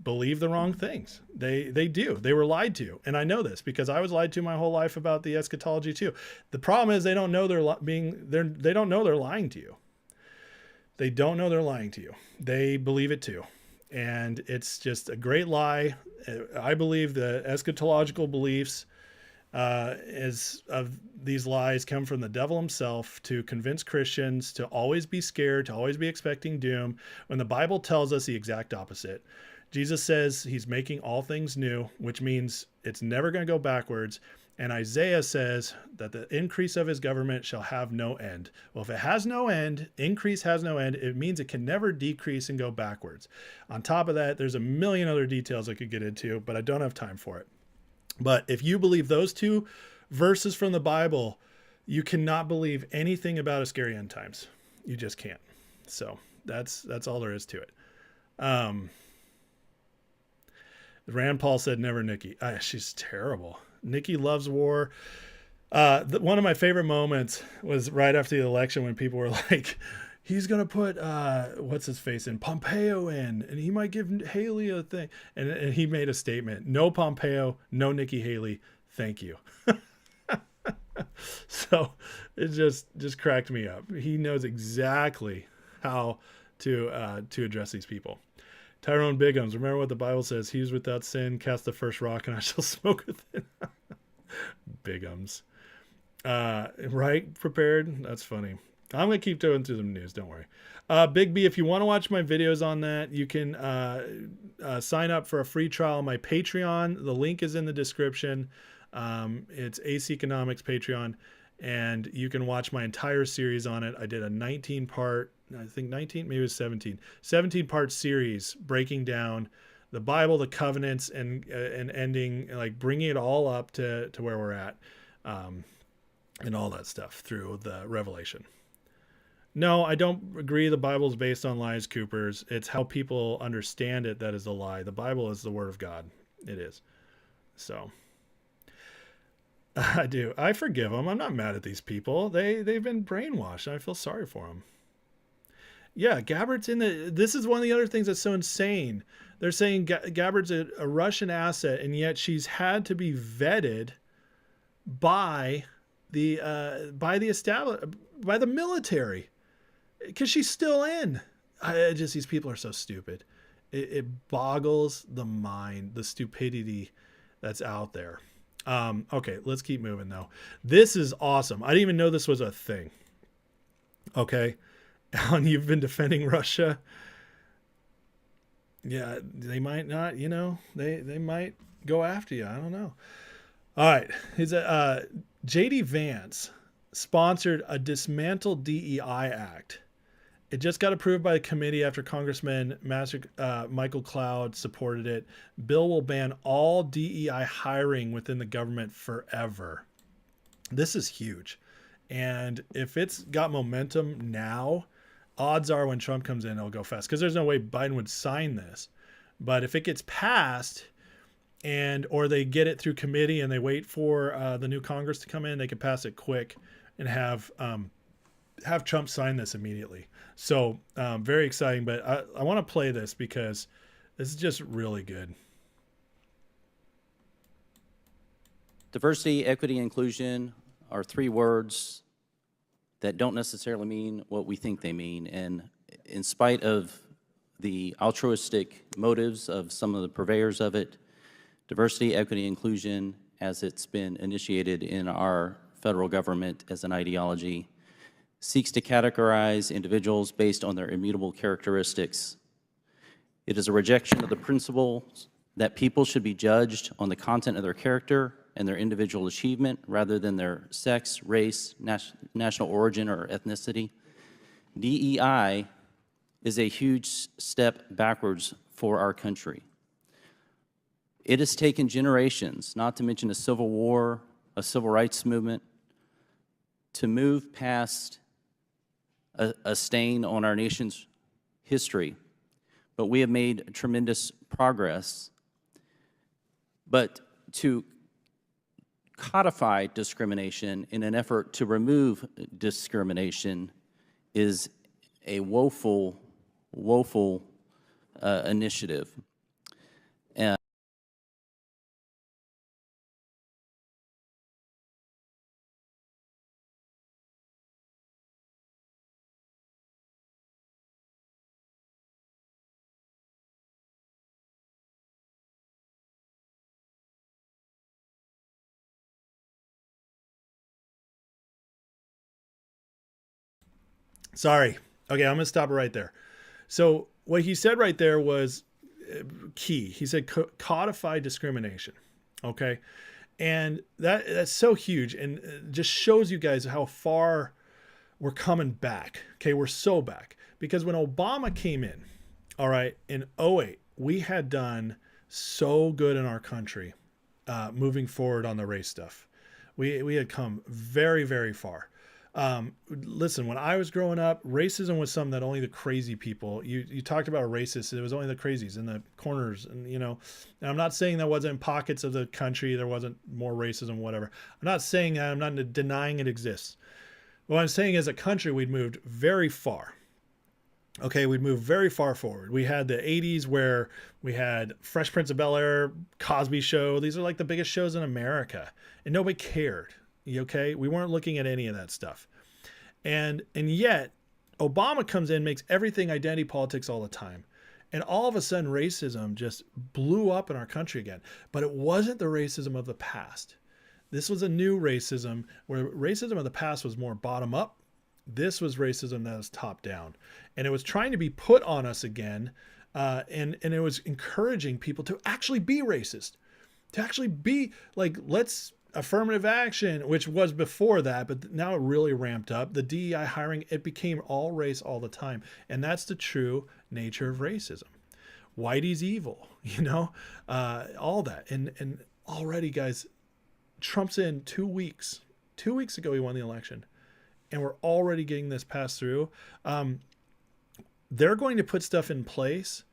believe the wrong things. They do. They were lied to, and I know this because I was lied to my whole life about the eschatology too. The problem is they don't know they don't know they're lying to you. They don't know they're lying to you. They believe it too. And it's just a great lie. I believe the eschatological beliefs of these lies come from the devil himself to convince Christians to always be scared, to always be expecting doom, when the Bible tells us the exact opposite. Jesus says he's making all things new, which means it's never going to go backwards. And Isaiah says that the increase of his government shall have no end. Well, if it has no end, increase has no end, it means it can never decrease and go backwards. On top of that, there's a million other details I could get into, but I don't have time for it. But if you believe those two verses from the Bible, you cannot believe anything about a scary end times. You just can't. So that's all there is to it. Rand Paul said, never Nikki. She's terrible. Nikki loves war. One of my favorite moments was right after the election when people were like, he's going to put, what's his face in, Pompeo in, and he might give Haley a thing. And he made a statement, no Pompeo, no Nikki Haley, thank you. So it just cracked me up. He knows exactly how to address these people. Tyrone Biggums, remember what the Bible says, he who's without sin, cast the first rock and I shall smoke with it. Biggums. Right? Prepared? That's funny. I'm going to keep going through the news, don't worry. Big B, if you want to watch my videos on that, you can sign up for a free trial on my Patreon. The link is in the description. It's AC Economics Patreon, and you can watch my entire series on it. I did a 19-part, I think 19, maybe it was 17-part series breaking down the Bible, the covenants, and ending, like bringing it all up to where we're at, and all that stuff through the Revelation. No, I don't agree the Bible is based on lies, Coopers. It's how people understand it that is a lie. The Bible is the Word of God. It is. So I do. I forgive them. I'm not mad at these people. They've been brainwashed. I feel sorry for them. Yeah, Gabbard's this is one of the other things that's so insane. They're saying Gabbard's a Russian asset, and yet she's had to be vetted by the military because she's still in. These people are so stupid. It boggles the mind, the stupidity that's out there. Okay, let's keep moving though. This is awesome. I didn't even know this was a thing. Okay. Alan, you've been defending Russia. Yeah, they might not, they might go after you. I don't know. All right. J.D. Vance sponsored a Dismantle DEI Act. It just got approved by the committee after Congressman Michael Cloud supported it. Bill will ban all DEI hiring within the government forever. This is huge. And if it's got momentum now, odds are when Trump comes in, it'll go fast. Because there's no way Biden would sign this. But if it gets passed, or they get it through committee and they wait for the new Congress to come in, they can pass it quick and have Trump sign this immediately. So very exciting. But I want to play this because this is just really good. Diversity, equity, inclusion are three words that don't necessarily mean what we think they mean. And in spite of the altruistic motives of some of the purveyors of it, diversity, equity, inclusion, as it's been initiated in our federal government as an ideology, seeks to categorize individuals based on their immutable characteristics. It is a rejection of the principle that people should be judged on the content of their character and their individual achievement rather than their sex, race, national origin, or ethnicity. DEI is a huge step backwards for our country. It has taken generations, not to mention a civil war, a civil rights movement, to move past a stain on our nation's history, but we have made tremendous progress. But to codify discrimination in an effort to remove discrimination is a woeful initiative. Sorry. Okay, I'm going to stop it right there. So what he said right there was key. He said codify discrimination. Okay. And that's so huge and just shows you guys how far we're coming back. Okay. We're so back because when Obama came in, all right, in 2008, we had done so good in our country moving forward on the race stuff. We had come very, very far. Listen, when I was growing up, racism was something that only the crazy people, you talked about a racist, it was only the crazies in the corners. And, and I'm not saying there wasn't in pockets of the country, there wasn't more racism, whatever. I'm not saying that, I'm not denying it exists. What I'm saying as a country, we'd moved very far. Okay, we'd moved very far forward. We had the 80s where we had Fresh Prince of Bel-Air, Cosby Show. These are like the biggest shows in America. And nobody cared. Okay, we weren't looking at any of that stuff, and yet Obama comes in, makes everything identity politics all the time, and all of a sudden racism just blew up in our country again. But it wasn't the racism of the past. This was a new racism where racism of the past was more bottom up. This was racism that was top down, and it was trying to be put on us again, and it was encouraging people to actually be racist, to actually be like, let's affirmative action, which was before that, but now it really ramped up. The DEI hiring, it became all race all the time. And that's the true nature of racism. Whitey's evil, all that. And already, guys, Trump's in 2 weeks. 2 weeks ago, he won the election. And we're already getting this passed through. They're going to put stuff in place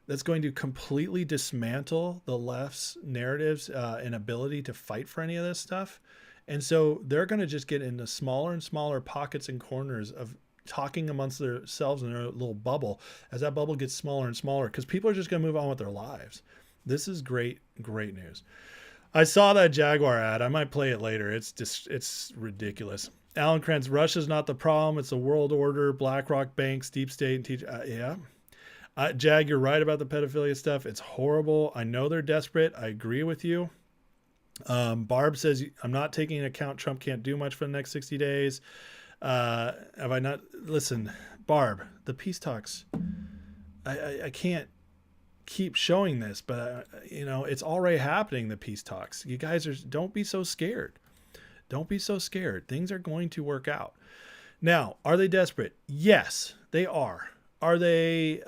that's going to completely dismantle the left's narratives and ability to fight for any of this stuff. And so they're going to just get into smaller and smaller pockets and corners of talking amongst themselves in their little bubble as that bubble gets smaller and smaller because people are just going to move on with their lives. This is great, great news. I saw that Jaguar ad. I might play it later. It's ridiculous. Alan Krantz, Russia's not the problem. It's the world order, BlackRock banks, deep state, and yeah. Jag, you're right about the pedophilia stuff. It's horrible. I know they're desperate. I agree with you. Barb says, I'm not taking into account Trump can't do much for the next 60 days. Have I not? Listen, Barb, the peace talks, I can't keep showing this, but, it's already happening, the peace talks. You guys don't be so scared. Don't be so scared. Things are going to work out. Now, are they desperate? Yes, they are. Are they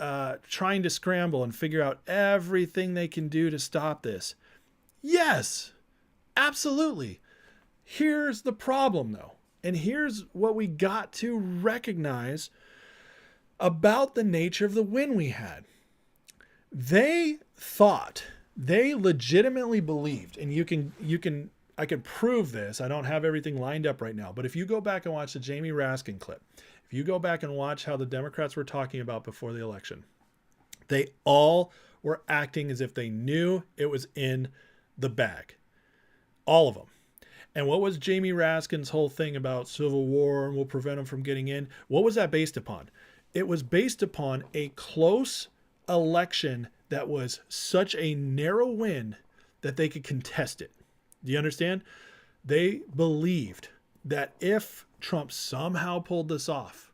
trying to scramble and figure out everything they can do to stop this? Yes, absolutely. Here's the problem, though. And here's what we got to recognize about the nature of the win we had. They thought, they legitimately believed, and I can prove this. I don't have everything lined up right now, but if you go back and watch the Jamie Raskin clip, if you go back and watch how the Democrats were talking about before the election, they all were acting as if they knew it was in the bag. All of them. And what was Jamie Raskin's whole thing about civil war and we'll prevent them from getting in? What was that based upon? It was based upon a close election that was such a narrow win that they could contest it. Do you understand? They believed that if Trump somehow pulled this off,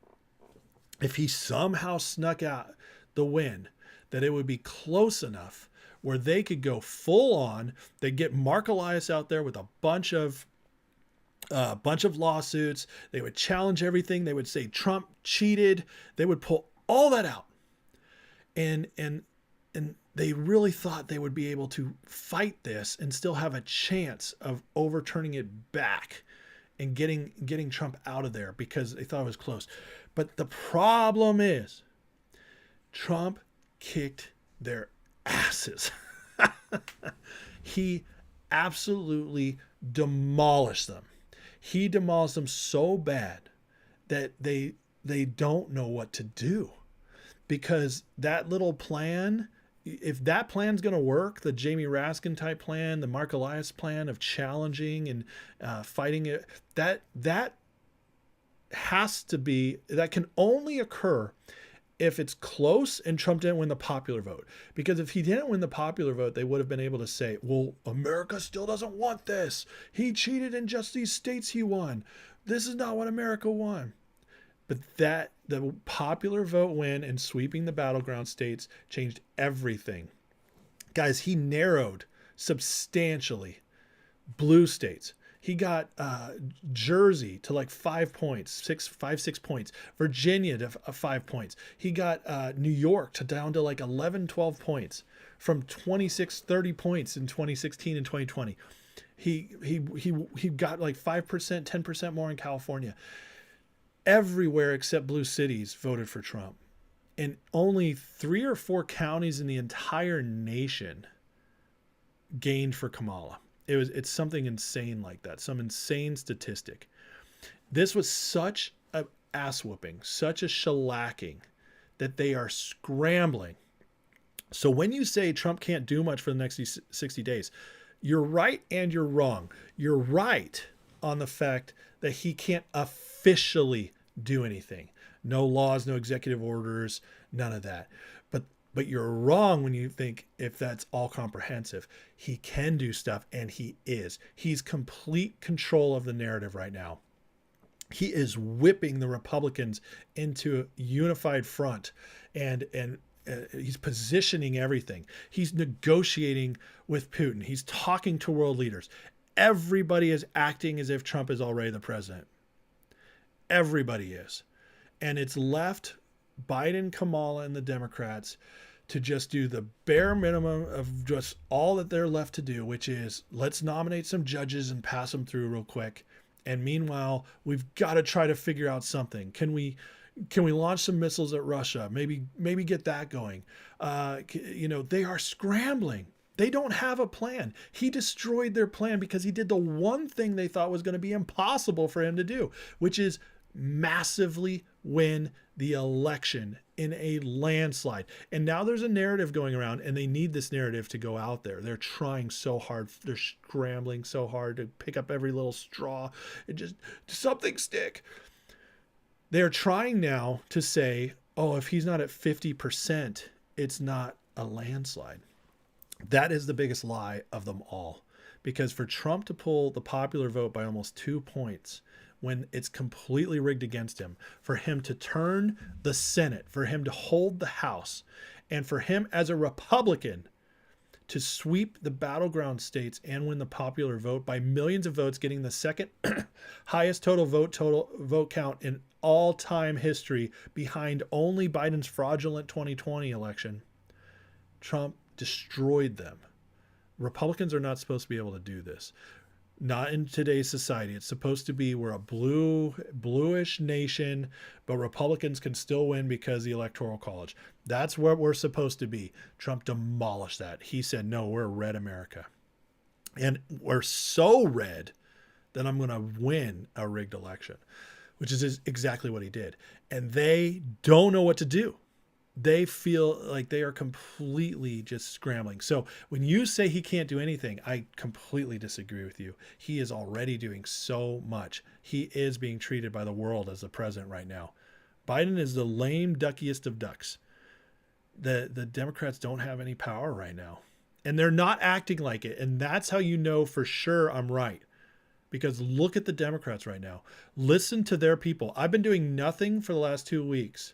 if he somehow snuck out the win, that it would be close enough where they could go full on. They'd get Mark Elias out there with a bunch of lawsuits. They would challenge everything. They would say Trump cheated. They would pull all that out. And they really thought they would be able to fight this and still have a chance of overturning it back and getting Trump out of there because they thought it was close. But the problem is Trump kicked their asses. He absolutely demolished them. He demolished them so bad that they don't know what to do, because that little plan, if that plan's going to work, the Jamie Raskin type plan, the Mark Elias plan of challenging and fighting it, that has to be, that can only occur if it's close and Trump didn't win the popular vote. Because if he didn't win the popular vote, they would have been able to say, well, America still doesn't want this. He cheated in just these states he won. This is not what America won. But the popular vote win and sweeping the battleground states changed everything. Guys, he narrowed substantially blue states. He got Jersey to like 5 points, 6 points. Virginia to 5 points. He got New York to down to like 11, 12 points from 26, 30 points in 2016 and 2020. He got like 5%, 10% more in California. Everywhere except blue cities voted for Trump. And only 3 or 4 counties in the entire nation gained for Kamala. It's something insane like that, some insane statistic. This was such an ass whooping, such a shellacking, that they are scrambling. So when you say Trump can't do much for the next 60 days, you're right and you're wrong. You're right on the fact that he can't officially do anything. No laws, no executive orders, none of that. But you're wrong when you think if that's all comprehensive. He can do stuff, and he is. He's complete control of the narrative right now. He is whipping the Republicans into a unified front, and he's positioning everything. He's negotiating with Putin. He's talking to world leaders. Everybody is acting as if Trump is already the president. Everybody is. And it's left Biden, Kamala, and the Democrats to just do the bare minimum of just all that they're left to do, which is let's nominate some judges and pass them through real quick. And meanwhile, we've got to try to figure out something. Can we launch some missiles at Russia? Maybe get that going. They are scrambling. They don't have a plan. He destroyed their plan because he did the one thing they thought was going to be impossible for him to do, which is massively win the election in a landslide. And now there's a narrative going around, and they need this narrative to go out there. They're trying so hard. They're scrambling so hard to pick up every little straw and just something stick. They're trying now to say, oh, if he's not at 50%, it's not a landslide. That is the biggest lie of them all. Because for Trump to pull the popular vote by almost 2 points when it's completely rigged against him, for him to turn the Senate, for him to hold the House, and for him as a Republican to sweep the battleground states and win the popular vote by millions of votes, getting the second highest total vote count in all-time history behind only Biden's fraudulent 2020 election, Trump destroyed them. Republicans are not supposed to be able to do this. Not in today's society. It's supposed to be we're a bluish nation, but Republicans can still win because the Electoral College. That's what we're supposed to be. Trump demolished that. He said, no, we're a red America. And we're so red that I'm going to win a rigged election, which is exactly what he did. And they don't know what to do. They feel like they are completely just scrambling. So when you say he can't do anything, I completely disagree with you. He is already doing so much. He is being treated by the world as the president right now. Biden is the lame duckiest of ducks. The Democrats don't have any power right now. And they're not acting like it. And that's how you know for sure I'm right. Because look at the Democrats right now. Listen to their people. I've been doing nothing for the last 2 weeks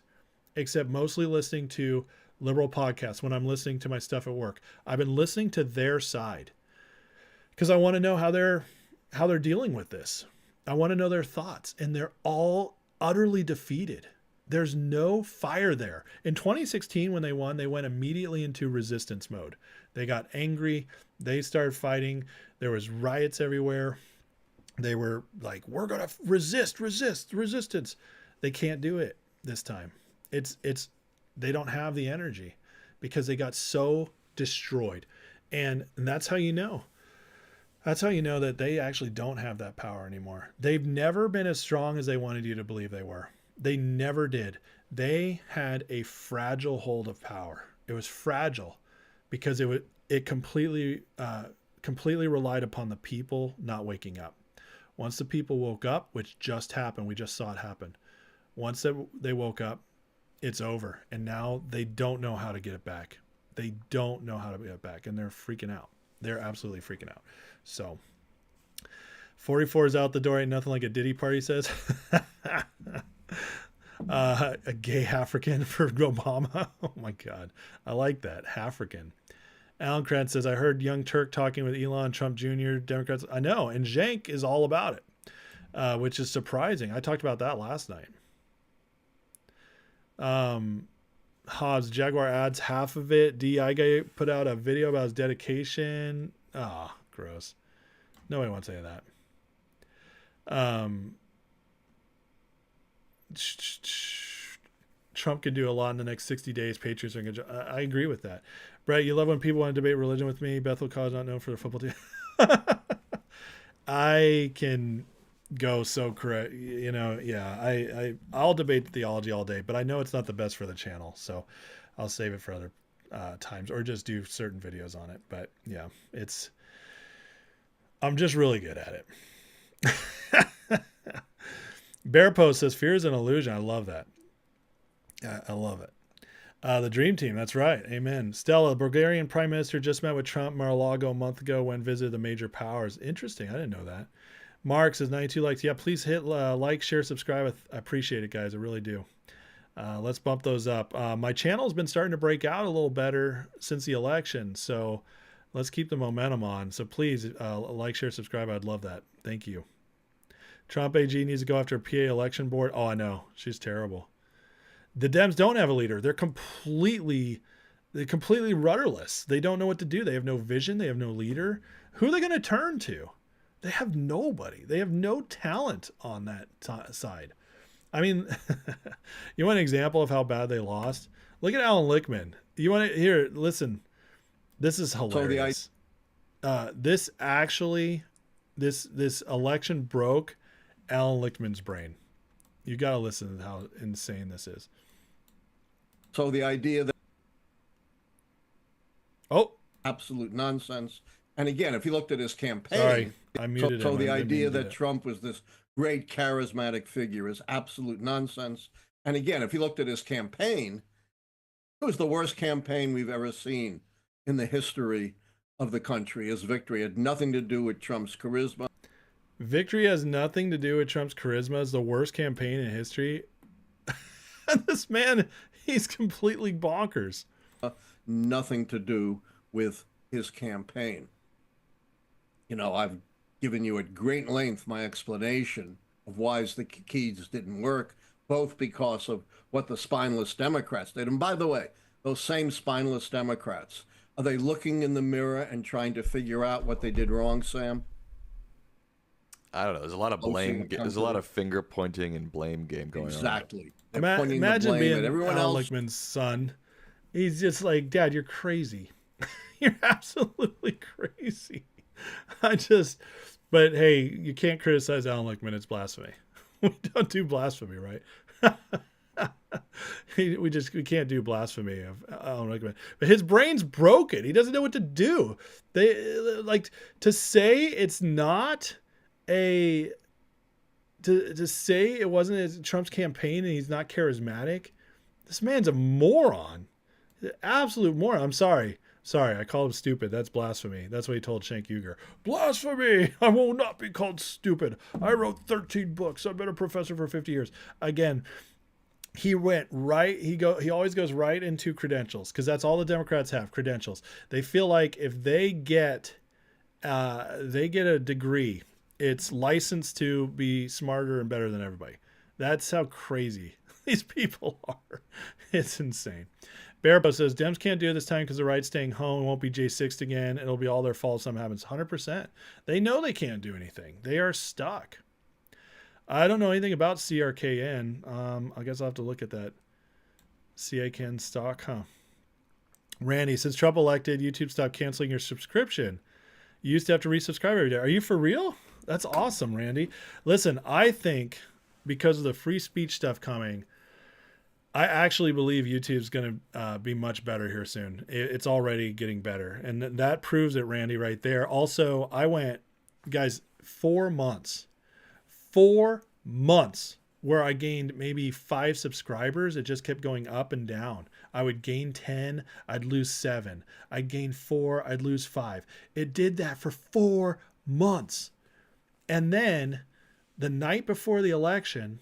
except mostly listening to liberal podcasts when I'm listening to my stuff at work. I've been listening to their side because I want to know how they're dealing with this. I want to know their thoughts, and they're all utterly defeated. There's no fire there. In 2016, when they won, they went immediately into resistance mode. They got angry. They started fighting. There was riots everywhere. They were like, we're going to resistance. They can't do it this time. They don't have the energy because they got so destroyed. And that's how you know. That's how you know that they actually don't have that power anymore. They've never been as strong as they wanted you to believe they were. They never did. They had a fragile hold of power. It was fragile because it completely relied upon the people not waking up. Once the people woke up, which just happened, we just saw it happen. Once they woke up, it's over. And now they don't know how to get it back. They don't know how to get it back. And they're freaking out. They're absolutely freaking out. So 44 is out the door. Ain't nothing like a Diddy party, says. A gay African for Obama. Oh my God. I like that. African. Alan Krantz says, I heard Young Turk talking with Elon Trump Jr., Democrats. I know. And Cenk is all about it, which is surprising. I talked about that last night. Hobbs, Jaguar ads half of it. DEI guy put out a video about his dedication. Ah, gross. Nobody wants to say that. Trump could do a lot in the next 60 days. Patriots are going to. I agree with that. Brett, you love when people want to debate religion with me. Bethel College not known for their football team. I can go so correct. You know, yeah. I'll debate theology all day, but I know it's not the best for the channel, so I'll save it for other times or just do certain videos on it. But yeah, I'm just really good at it. Bear Post says, fear is an illusion. I love that. I love it. The Dream Team. That's right. Amen. Stella, the Bulgarian Prime Minister just met with Trump Mar-a-Lago a month ago when visited the major powers. Interesting. I didn't know that. Mark says 92 likes. Yeah, please hit like, share, subscribe. I appreciate it, guys. I really do. Let's bump those up. My channel's been starting to break out a little better since the election. So let's keep the momentum on. So please like, share, subscribe. I'd love that. Thank you. Trump AG needs to go after PA election board. Oh, I know. She's terrible. The Dems don't have a leader. They're completely rudderless. They don't know what to do. They have no vision. They have no leader. Who are they going to turn to? They have nobody. They have no talent on that side. I mean, you want an example of how bad they lost? Look at Alan Lichtman. You want to hear? Listen, this is hilarious. This election broke Alan Lichtman's brain. You got to listen to how insane this is. So the idea that absolute nonsense. And again, if you looked at his campaign, sorry, I muted him. So the idea that Trump was this great charismatic figure is absolute nonsense. And again, if you looked at his campaign, it was the worst campaign we've ever seen in the history of the country. His victory had nothing to do with Trump's charisma. Victory has nothing to do with Trump's charisma. It's the worst campaign in history. And this man, he's completely bonkers. Nothing to do with his campaign. You know, I've given you at great length my explanation of why the keys didn't work, both because of what the spineless Democrats did. And by the way, those same spineless Democrats, are they looking in the mirror and trying to figure out what they did wrong, Sam? I don't know. There's a lot of blame. There's a lot of finger pointing and blame game going on. Exactly. Imagine being everyone Alan Lichtman's son. He's just like, Dad, you're crazy. You're absolutely crazy. But hey, you can't criticize Alan Lichtman. It's blasphemy. We don't do blasphemy, right? we can't do blasphemy of Alan Lichtman. But his brain's broken. He doesn't know what to do. They like to say it's not to say it wasn't Trump's campaign and he's not charismatic. This man's a moron. Absolute moron. I'm sorry. I called him stupid. That's blasphemy. That's what he told Cenk Uygur. Blasphemy! I will not be called stupid. I wrote 13 books. I've been a professor for 50 years. Again, he went right. He always goes right into credentials because that's all the Democrats have, credentials. They feel like if they get a degree, it's licensed to be smarter and better than everybody. That's how crazy these people are. It's insane. Bearbo says, Dems can't do it this time because the right's staying home. It won't be J6 again. It'll be all their fault if something happens. 100%. They know they can't do anything. They are stuck. I don't know anything about CRKN. I guess I'll have to look at that. CAKN stock, huh? Randy, since Trump elected, YouTube stopped canceling your subscription. You used to have to resubscribe every day. Are you for real? That's awesome, Randy. Listen, I think because of the free speech stuff coming, I actually believe YouTube's going to be much better here soon. It's already getting better. And that proves it, Randy, right there. Also, I went, guys, 4 months where I gained maybe 5 subscribers. It just kept going up and down. I would gain 10, I'd lose 7. I'd gain 4, I'd lose 5. It did that for 4 months. And then the night before the election,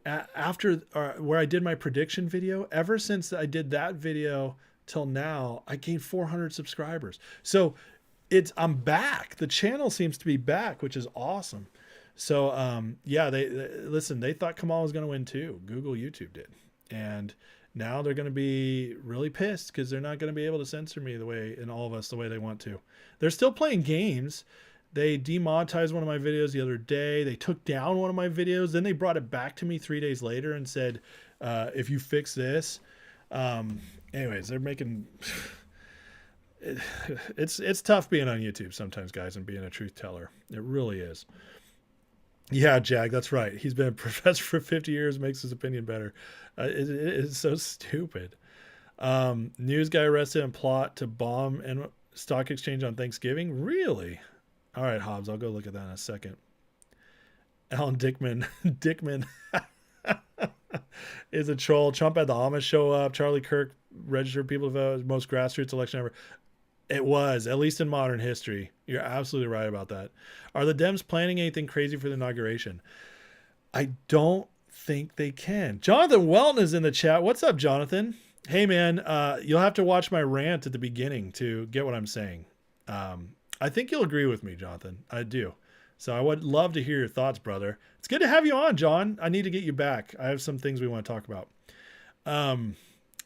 after where I did my prediction video, ever since I did that video till now, I gained 400 subscribers. So I'm back. The channel seems to be back, which is awesome. So yeah, they thought Kamal was going to win too. YouTube did. And now they're going to be really pissed because they're not going to be able to censor me the way they want to. They're still playing games. They demonetized one of my videos the other day. They took down one of my videos. Then they brought it back to me 3 days later and said, if you fix this. Anyways, they're making... It's tough being on YouTube sometimes, guys, and being a truth teller. It really is. Yeah, Jag, that's right. He's been a professor for 50 years, makes his opinion better. It's so stupid. News guy arrested in plot to bomb and stock exchange on Thanksgiving? Really? All right, Hobbs, I'll go look at that in a second. Alan Dickman is a troll. Trump had the Amish show up. Charlie Kirk registered people to vote. Most grassroots election ever. It was, at least in modern history. You're absolutely right about that. Are the Dems planning anything crazy for the inauguration? I don't think they can. Jonathan Welton is in the chat. What's up, Jonathan? Hey, man, you'll have to watch my rant at the beginning to get what I'm saying. I think you'll agree with me, Jonathan. I do. So I would love to hear your thoughts, brother. It's good to have you on, John. I need to get you back. I have some things we want to talk about.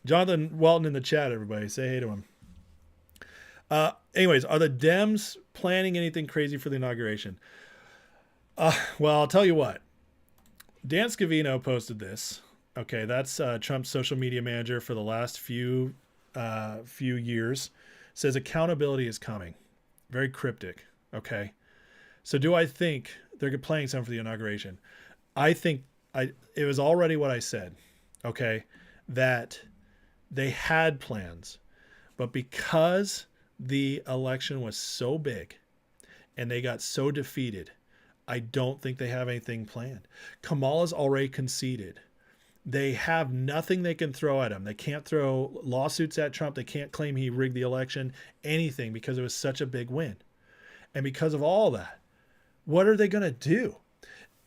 Jonathan Welton in the chat, everybody. Say hey to him. Anyways, are the Dems planning anything crazy for the inauguration? Well, I'll tell you what. Dan Scavino posted this. Okay, that's Trump's social media manager for the last few years. Says accountability is coming. Very cryptic. Okay. So do I think they're playing something for the inauguration? I think it was already what I said. Okay. That they had plans, but because the election was so big and they got so defeated, I don't think they have anything planned. Kamala's already conceded. They have nothing they can throw at him. They can't throw lawsuits at Trump. They can't claim he rigged the election, anything, because it was such a big win. And because of all that, what are they going to do?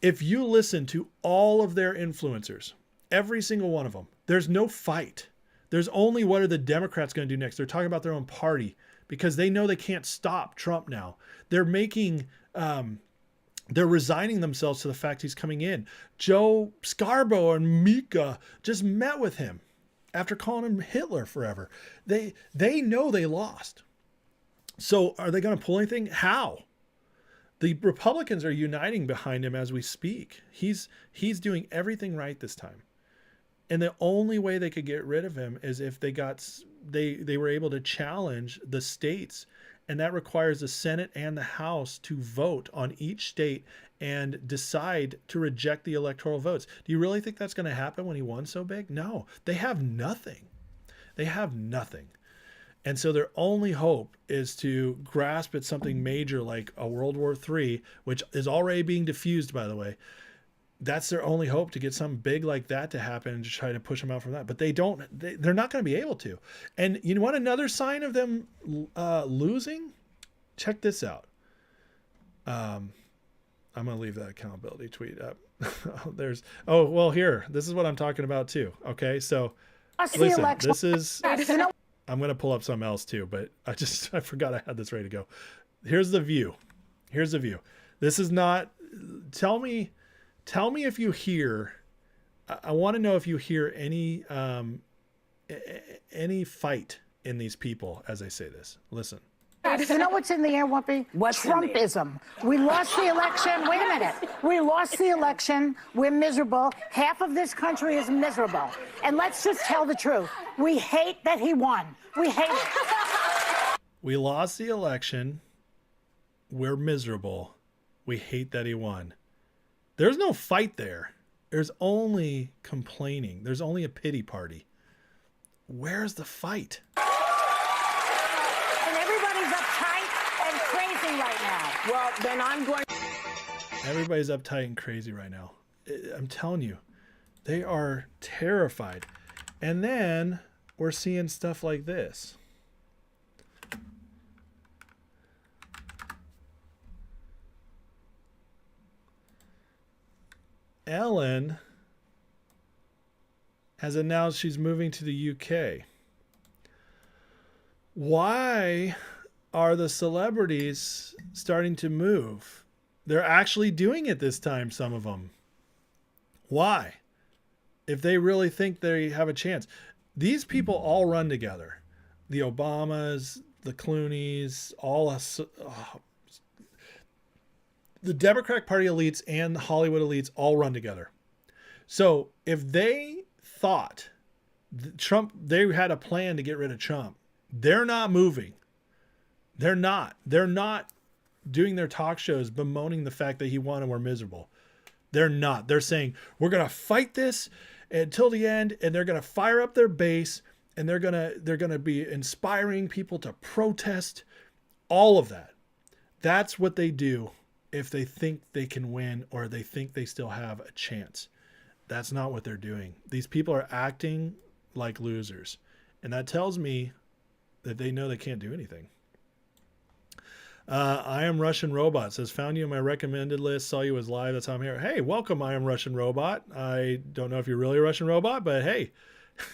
If you listen to all of their influencers, every single one of them, there's no fight. There's only what are the Democrats going to do next. They're talking about their own party because they know they can't stop Trump now. They're making... they're resigning themselves to the fact he's coming in. Joe Scarborough and Mika just met with him after calling him Hitler forever. They know they lost. So are they going to pull anything? How? The Republicans are uniting behind him as we speak. He's doing everything right this time. And the only way they could get rid of him is if they were able to challenge the states. And that requires the Senate and the House to vote on each state and decide to reject the electoral votes. Do you really think that's going to happen when he won so big? No, they have nothing. They have nothing. And so their only hope is to grasp at something major like a World War III, which is already being diffused, by the way. That's their only hope, to get something big like that to happen and to try to push them out from that. But they're not going to be able to. And you want another sign of them losing? Check this out. I'm going to leave that accountability tweet up. Here, this is what I'm talking about too. Okay. So listen, this is, I'm going to pull up something else too, but I forgot I had this ready to go. Here's the view. This is not, tell me if you hear, I want to know if you hear any any fight in these people as I say this. Listen. You know what's in the air, Whoopi? Trumpism. We lost the election. Wait a minute. We lost the election. We're miserable. Half of this country is miserable. And let's just tell the truth. We hate that he won. We hate it. We lost the election. We're miserable. We hate that he won. There's no fight there. There's only complaining. There's only a pity party. Where's the fight? And everybody's uptight and crazy right now. Well, then I'm going. Everybody's uptight and crazy right now. I'm telling you, they are terrified. And then we're seeing stuff like this. Ellen has announced she's moving to the UK. Why are the celebrities starting to move? They're actually doing it this time, some of them. Why? If they really think they have a chance. These people all run together. The Obamas, the Clooneys, the Democratic Party elites and the Hollywood elites all run together. So if they thought they had a plan to get rid of Trump, they're not moving. They're not doing their talk shows bemoaning the fact that he won and we're miserable. They're not. They're saying, we're going to fight this until the end, and they're going to fire up their base, and they're going to be inspiring people to protest, all of that. That's what they do if they think they can win or they think they still have a chance. That's not what they're doing. These people are acting like losers. And that tells me that they know they can't do anything. I Am Russian Robot says, found you in my recommended list, saw you as live, that's how I'm here. Hey, welcome, I Am Russian Robot. I don't know if you're really a Russian robot, but hey,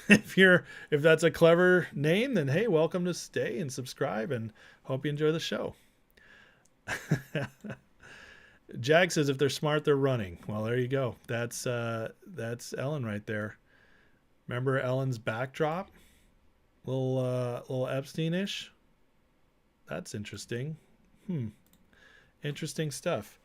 if that's a clever name, then hey, welcome to stay and subscribe, and hope you enjoy the show. Jag says, if they're smart, they're running. Well, there you go. That's Ellen right there. Remember Ellen's backdrop? Little Epstein-ish. That's interesting. Interesting stuff.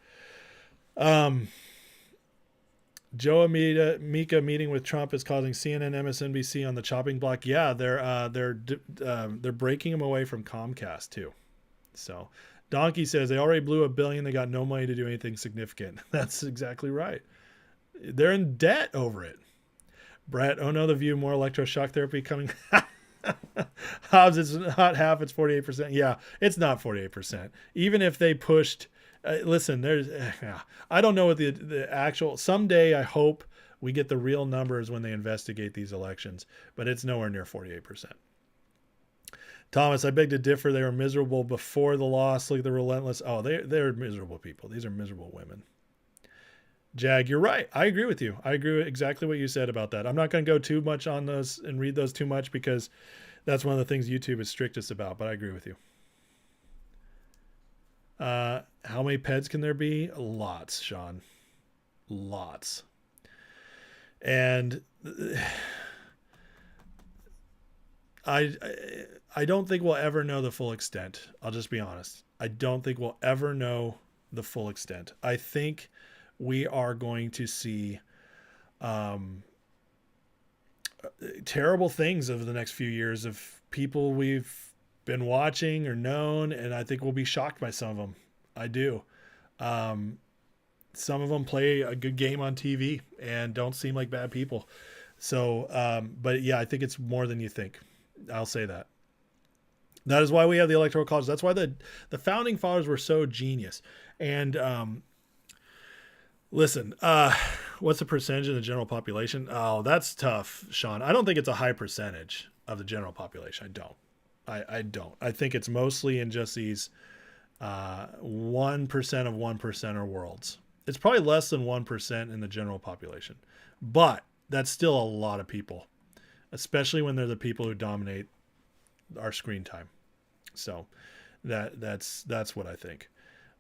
Joe Mika meeting with Trump is causing CNN, MSNBC on the chopping block. Yeah, they're breaking him away from Comcast too. So Donkey says they already blew $1 billion. They got no money to do anything significant. That's exactly right. They're in debt over it. Brett, oh no, The View, more electroshock therapy coming. Hobbs, it's not half, it's 48%. Yeah, it's not 48%. Even if they pushed, listen, I don't know what the actual, someday I hope we get the real numbers when they investigate these elections, but it's nowhere near 48%. Thomas, I beg to differ. They were miserable before the loss. Look at the relentless. Oh, they're miserable people. These are miserable women. Jag, you're right. I agree with you. I agree with exactly what you said about that. I'm not going to go too much on those and read those too much because that's one of the things YouTube is strictest about, but I agree with you. How many peds can there be? Lots, Sean. Lots. And I don't think we'll ever know the full extent. I'll just be honest. I don't think we'll ever know the full extent. I think we are going to see terrible things over the next few years of people we've been watching or known, and I think we'll be shocked by some of them. I do. Some of them play a good game on TV and don't seem like bad people. So, but yeah, I think it's more than you think. I'll say that. That is why we have the Electoral College. That's why the founding fathers were so genius. And listen, what's the percentage of the general population? Oh, that's tough, Sean. I don't think it's a high percentage of the general population. I don't. I don't. I think it's mostly in just these 1% of 1%er worlds. It's probably less than 1% in the general population. But that's still a lot of people, especially when they're the people who dominate our screen time. So that's what I think.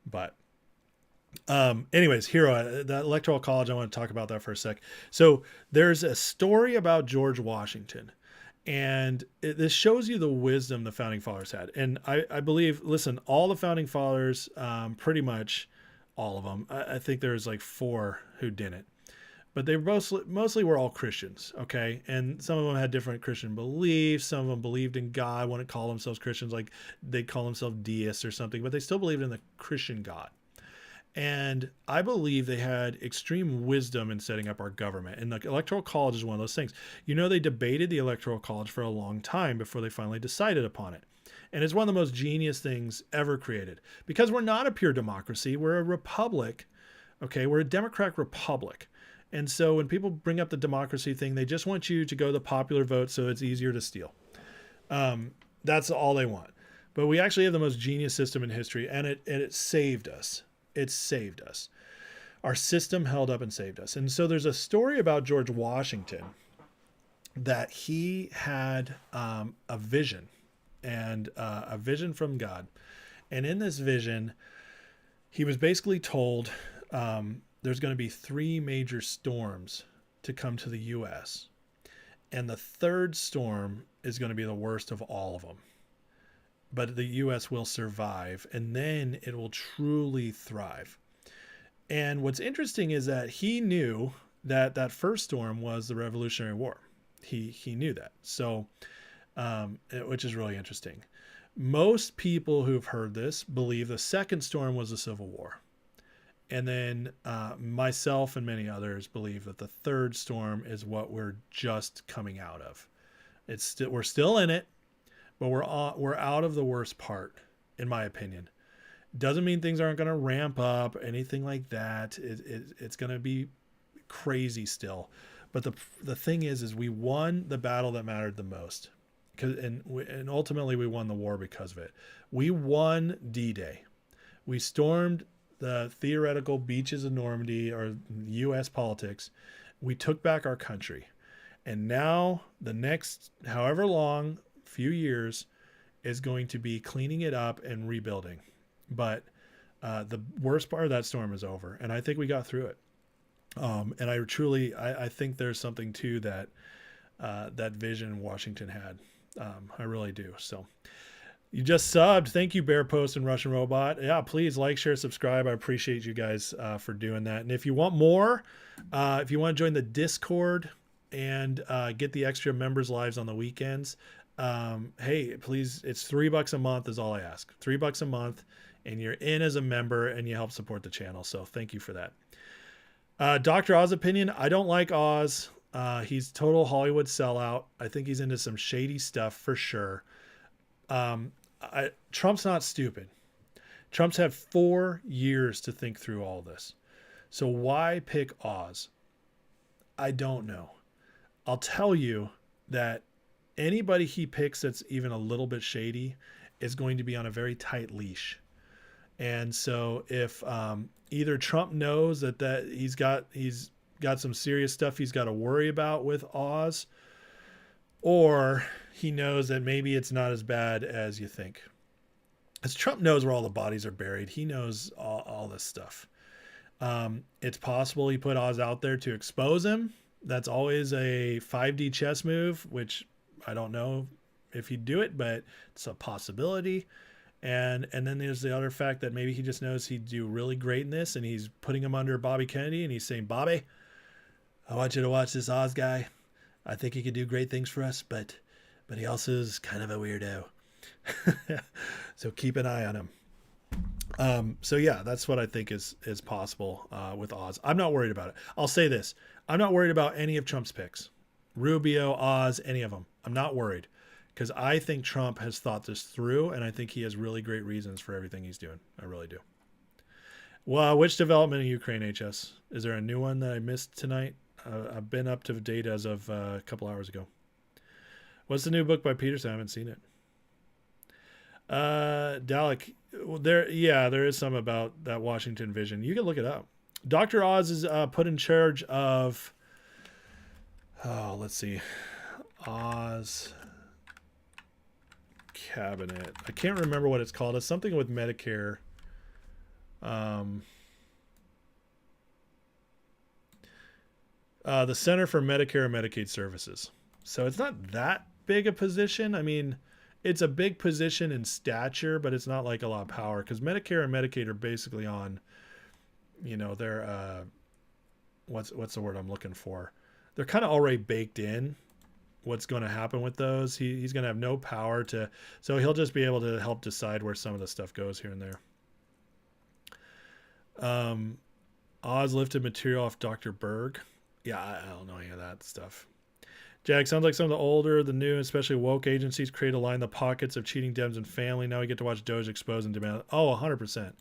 But anyways, Hero, the Electoral College, I want to talk about that for a sec. So there's a story about George Washington, And this shows you the wisdom the founding fathers had. And I believe, listen, all the founding fathers, pretty much all of them, I think there's like 4 who didn't. But they mostly were all Christians, okay? And some of them had different Christian beliefs. Some of them believed in God, wouldn't call themselves Christians, like they'd call themselves deists or something, but they still believed in the Christian God. And I believe they had extreme wisdom in setting up our government. And the Electoral College is one of those things. You know, they debated the Electoral College for a long time before they finally decided upon it. And it's one of the most genius things ever created. Because we're not a pure democracy, we're a republic, okay? We're a democratic republic. And so when people bring up the democracy thing, they just want you to go the popular vote so it's easier to steal. That's all they want. But we actually have the most genius system in history, and it saved us. It saved us. Our system held up and saved us. And so there's a story about George Washington that he had a vision, and a vision from God. And in this vision, he was basically told there's going to be 3 major storms to come to the U.S. And the 3rd storm is going to be the worst of all of them. But the U.S. will survive, and then it will truly thrive. And what's interesting is that he knew that that first storm was the Revolutionary War. He knew that. So, which is really interesting. Most people who've heard this believe the second storm was the Civil War. And then myself and many others believe that the 3rd storm is what we're just coming out of. We're still in it, but we're out of the worst part, in my opinion. Doesn't mean things aren't going to ramp up, anything like that. It's going to be crazy still. But the thing is we won the battle that mattered the most, and ultimately we won the war because of it. We won D-Day. We stormed the theoretical beaches of Normandy, or U.S. politics. We took back our country. And now the next however long, few years, is going to be cleaning it up and rebuilding. But the worst part of that storm is over. And I think we got through it. And I think there's something to that, that vision Washington had. I really do. So you just subbed. Thank you, Bear Post and Russian Robot. Yeah, please like, share, subscribe. I appreciate you guys for doing that. And if you want more, if you want to join the Discord and get the extra members lives on the weekends, hey, please, it's $3 a month is all I ask. $3 a month, and you're in as a member, and you help support the channel. So thank you for that. Dr. Oz opinion. I don't like Oz. He's total Hollywood sellout. I think he's into some shady stuff for sure. Trump's not stupid. Trump's had 4 years to think through all this. So why pick Oz? I don't know. I'll tell you that anybody he picks that's even a little bit shady is going to be on a very tight leash. And so if either Trump knows that he's got some serious stuff he's got to worry about with Oz, or he knows that maybe it's not as bad as you think. As Trump knows where all the bodies are buried. He knows all this stuff. It's possible he put Oz out there to expose him. That's always a 5D chess move, which I don't know if he'd do it, but it's a possibility. And then there's the other fact that maybe he just knows he'd do really great in this, and he's putting him under Bobby Kennedy, and he's saying, Bobby, I want you to watch this Oz guy. I think he could do great things for us, but he also is kind of a weirdo. So keep an eye on him. So yeah, that's what I think is possible with Oz. I'm not worried about it. I'll say this. I'm not worried about any of Trump's picks. Rubio, Oz, any of them. I'm not worried, because I think Trump has thought this through, and I think he has really great reasons for everything he's doing. I really do. Well, which development in Ukraine, HS? Is there a new one that I missed tonight? I've been up to date as of a couple hours ago. What's the new book by Peterson? I haven't seen it. Dalek, there is some about that Washington vision. You can look it up. Dr. Oz is put in charge of, let's see, Oz cabinet. I can't remember what it's called. It's something with Medicare. The Center for Medicare and Medicaid Services. So it's not that big a position. I mean, it's a big position in stature, but it's not like a lot of power because Medicare and Medicaid are basically on, they're, what's the word I'm looking for? They're kind of already baked in what's going to happen with those. He's going to have no power so he'll just be able to help decide where some of the stuff goes here and there. Oz lifted material off Dr. Berg. Yeah, I don't know any of that stuff. Jack, sounds like some of the older, the new, especially woke agencies create a line in the pockets of cheating Dems and family. Now we get to watch Doge expose and demand. Oh, 100%.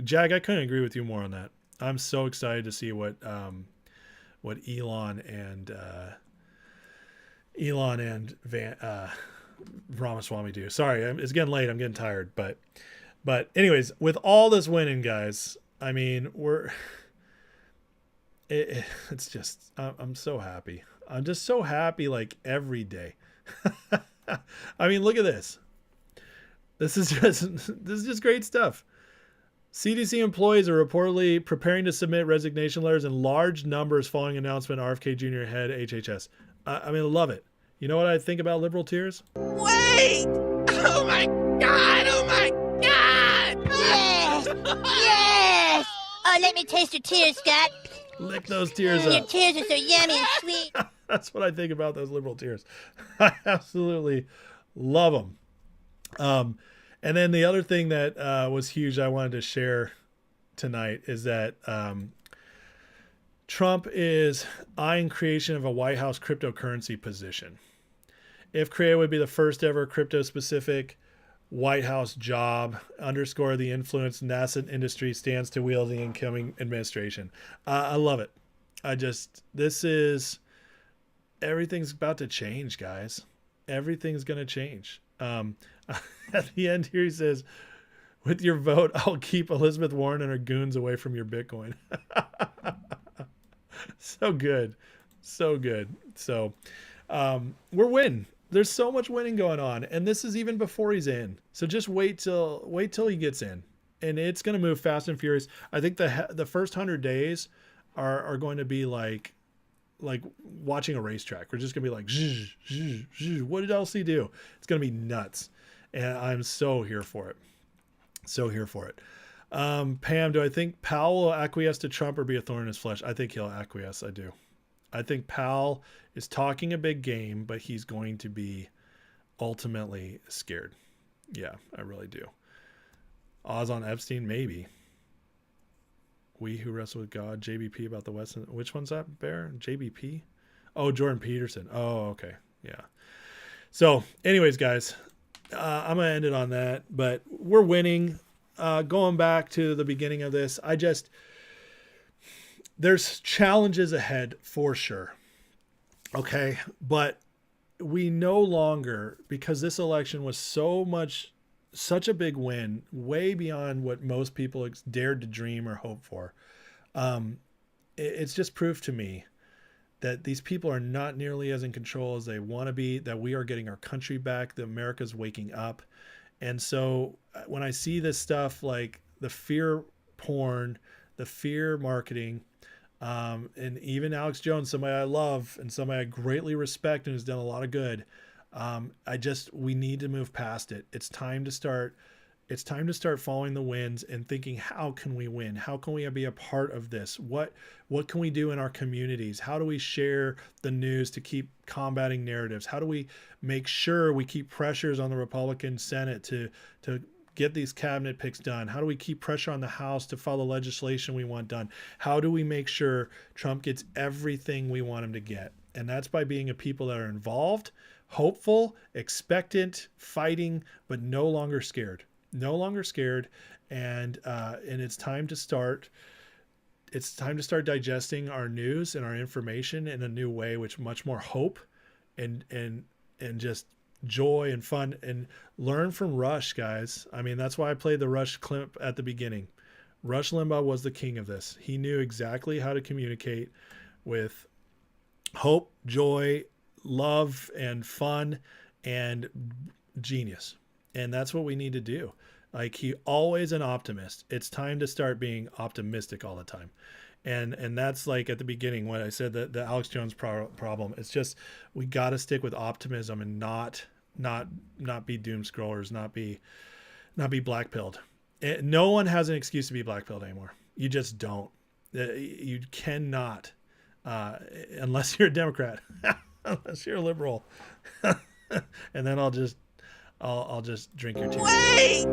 Jack, I couldn't agree with you more on that. I'm so excited to see what Elon and Ramaswamy do. Sorry, it's getting late. I'm getting tired. But anyways, with all this winning, guys, I mean, it's just, I'm so happy. I'm just so happy like every day. I mean, look at this. This is just great stuff. CDC employees are reportedly preparing to submit resignation letters in large numbers following announcement RFK Jr. head HHS. I mean, I love it. You know what I think about liberal tears? Wait! Oh my God! Oh my God! Yes! Yes! Oh, let me taste your tears, Scott. Lick those tears Your up. tears are so yummy and sweet. That's what I think about those liberal tears. I absolutely love them. And then the other thing that was huge I wanted to share tonight is that Trump is eyeing creation of a White House cryptocurrency position. If created, would be the first ever crypto-specific White House job, underscore the influence nascent industry stands to wield the incoming administration. I love it. Everything's about to change, guys. Everything's going to change. At the end here, he says, with your vote, I'll keep Elizabeth Warren and her goons away from your Bitcoin. So good. So good. So we're winning. There's so much winning going on. And this is even before he's in. So just wait till he gets in. And it's going to move fast and furious. I think the first 100 days are going to be like watching a racetrack. We're just going to be like, zzz, zzz, zzz. What did LC do? It's going to be nuts. And I'm so here for it. So here for it. Pam, do I think Powell will acquiesce to Trump or be a thorn in his flesh? I think he'll acquiesce. I do. I think Powell is talking a big game, but he's going to be ultimately scared. Yeah, I really do. Oz on Epstein, maybe. We Who Wrestle with God, JBP about the West. Which one's that, Bear? JBP? Oh, Jordan Peterson. Oh, okay. Yeah. So, anyways, guys, I'm going to end it on that. But we're winning. Going back to the beginning of this, there's challenges ahead for sure. Okay. But we no longer, because this election was such a big win, way beyond what most people dared to dream or hope for. It's just proof to me that these people are not nearly as in control as they want to be, that we are getting our country back, that America's waking up. And so when I see this stuff like the fear porn, the fear marketing, and even Alex Jones, somebody I love and somebody I greatly respect and has done a lot of good, we need to move past it. It's time to start following the winds and thinking, how can we win? How can we be a part of this? What can we do in our communities? How do we share the news to keep combating narratives? How do we make sure we keep pressures on the Republican Senate to get these cabinet picks done? How do we keep pressure on the House to follow legislation we want done? How do we make sure Trump gets everything we want him to get? And that's by being a people that are involved, hopeful, expectant, fighting, but no longer scared. No longer scared. And it's time to start. It's time to start digesting our news and our information in a new way, which much more hope and just joy and fun, and learn from Rush, guys. I mean, that's why I played the Rush clip at the beginning. Rush Limbaugh was the king of this. He knew exactly how to communicate with hope, joy, love, and fun, and genius. And that's what we need to do. Like, he always an optimist. It's time to start being optimistic all the time. And that's like at the beginning when I said that the Alex Jones problem. It's just we got to stick with optimism and not be doom scrollers, not be blackpilled. No one has an excuse to be blackpilled anymore. You just don't. You cannot, unless you're a Democrat, unless you're a liberal, and then I'll just drink your tears. Wait!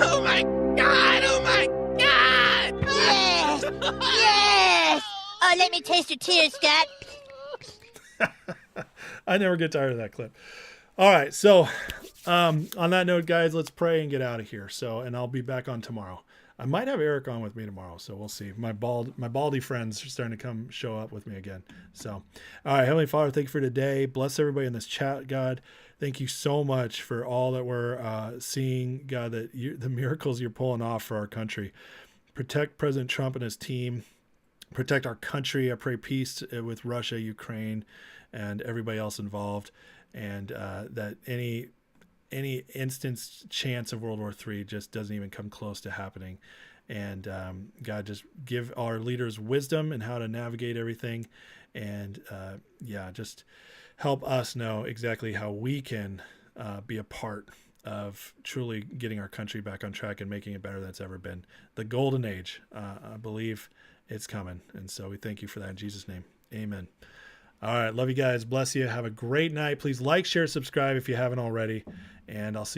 Oh my God! Oh my God! Yes! Yes! Oh, let me taste your tears, Scott. I never get tired of that clip. All right, so on that note, guys, let's pray and get out of here. So, and I'll be back on tomorrow. I might have Eric on with me tomorrow, so we'll see. My baldy friends are starting to come show up with me again. So, all right, Heavenly Father, thank you for today. Bless everybody in this chat, God. Thank you so much for all that we're seeing, God, that the miracles you're pulling off for our country. Protect President Trump and his team. Protect our country. I pray peace with Russia, Ukraine, and everybody else involved. And that any instance chance of World War III just doesn't even come close to happening. And God, just give our leaders wisdom and how to navigate everything. And just help us know exactly how we can be a part of truly getting our country back on track and making it better than it's ever been. The golden age, I believe it's coming. And so we thank you for that in Jesus' name. Amen. All right. Love you guys. Bless you. Have a great night. Please like, share, subscribe if you haven't already. And I'll see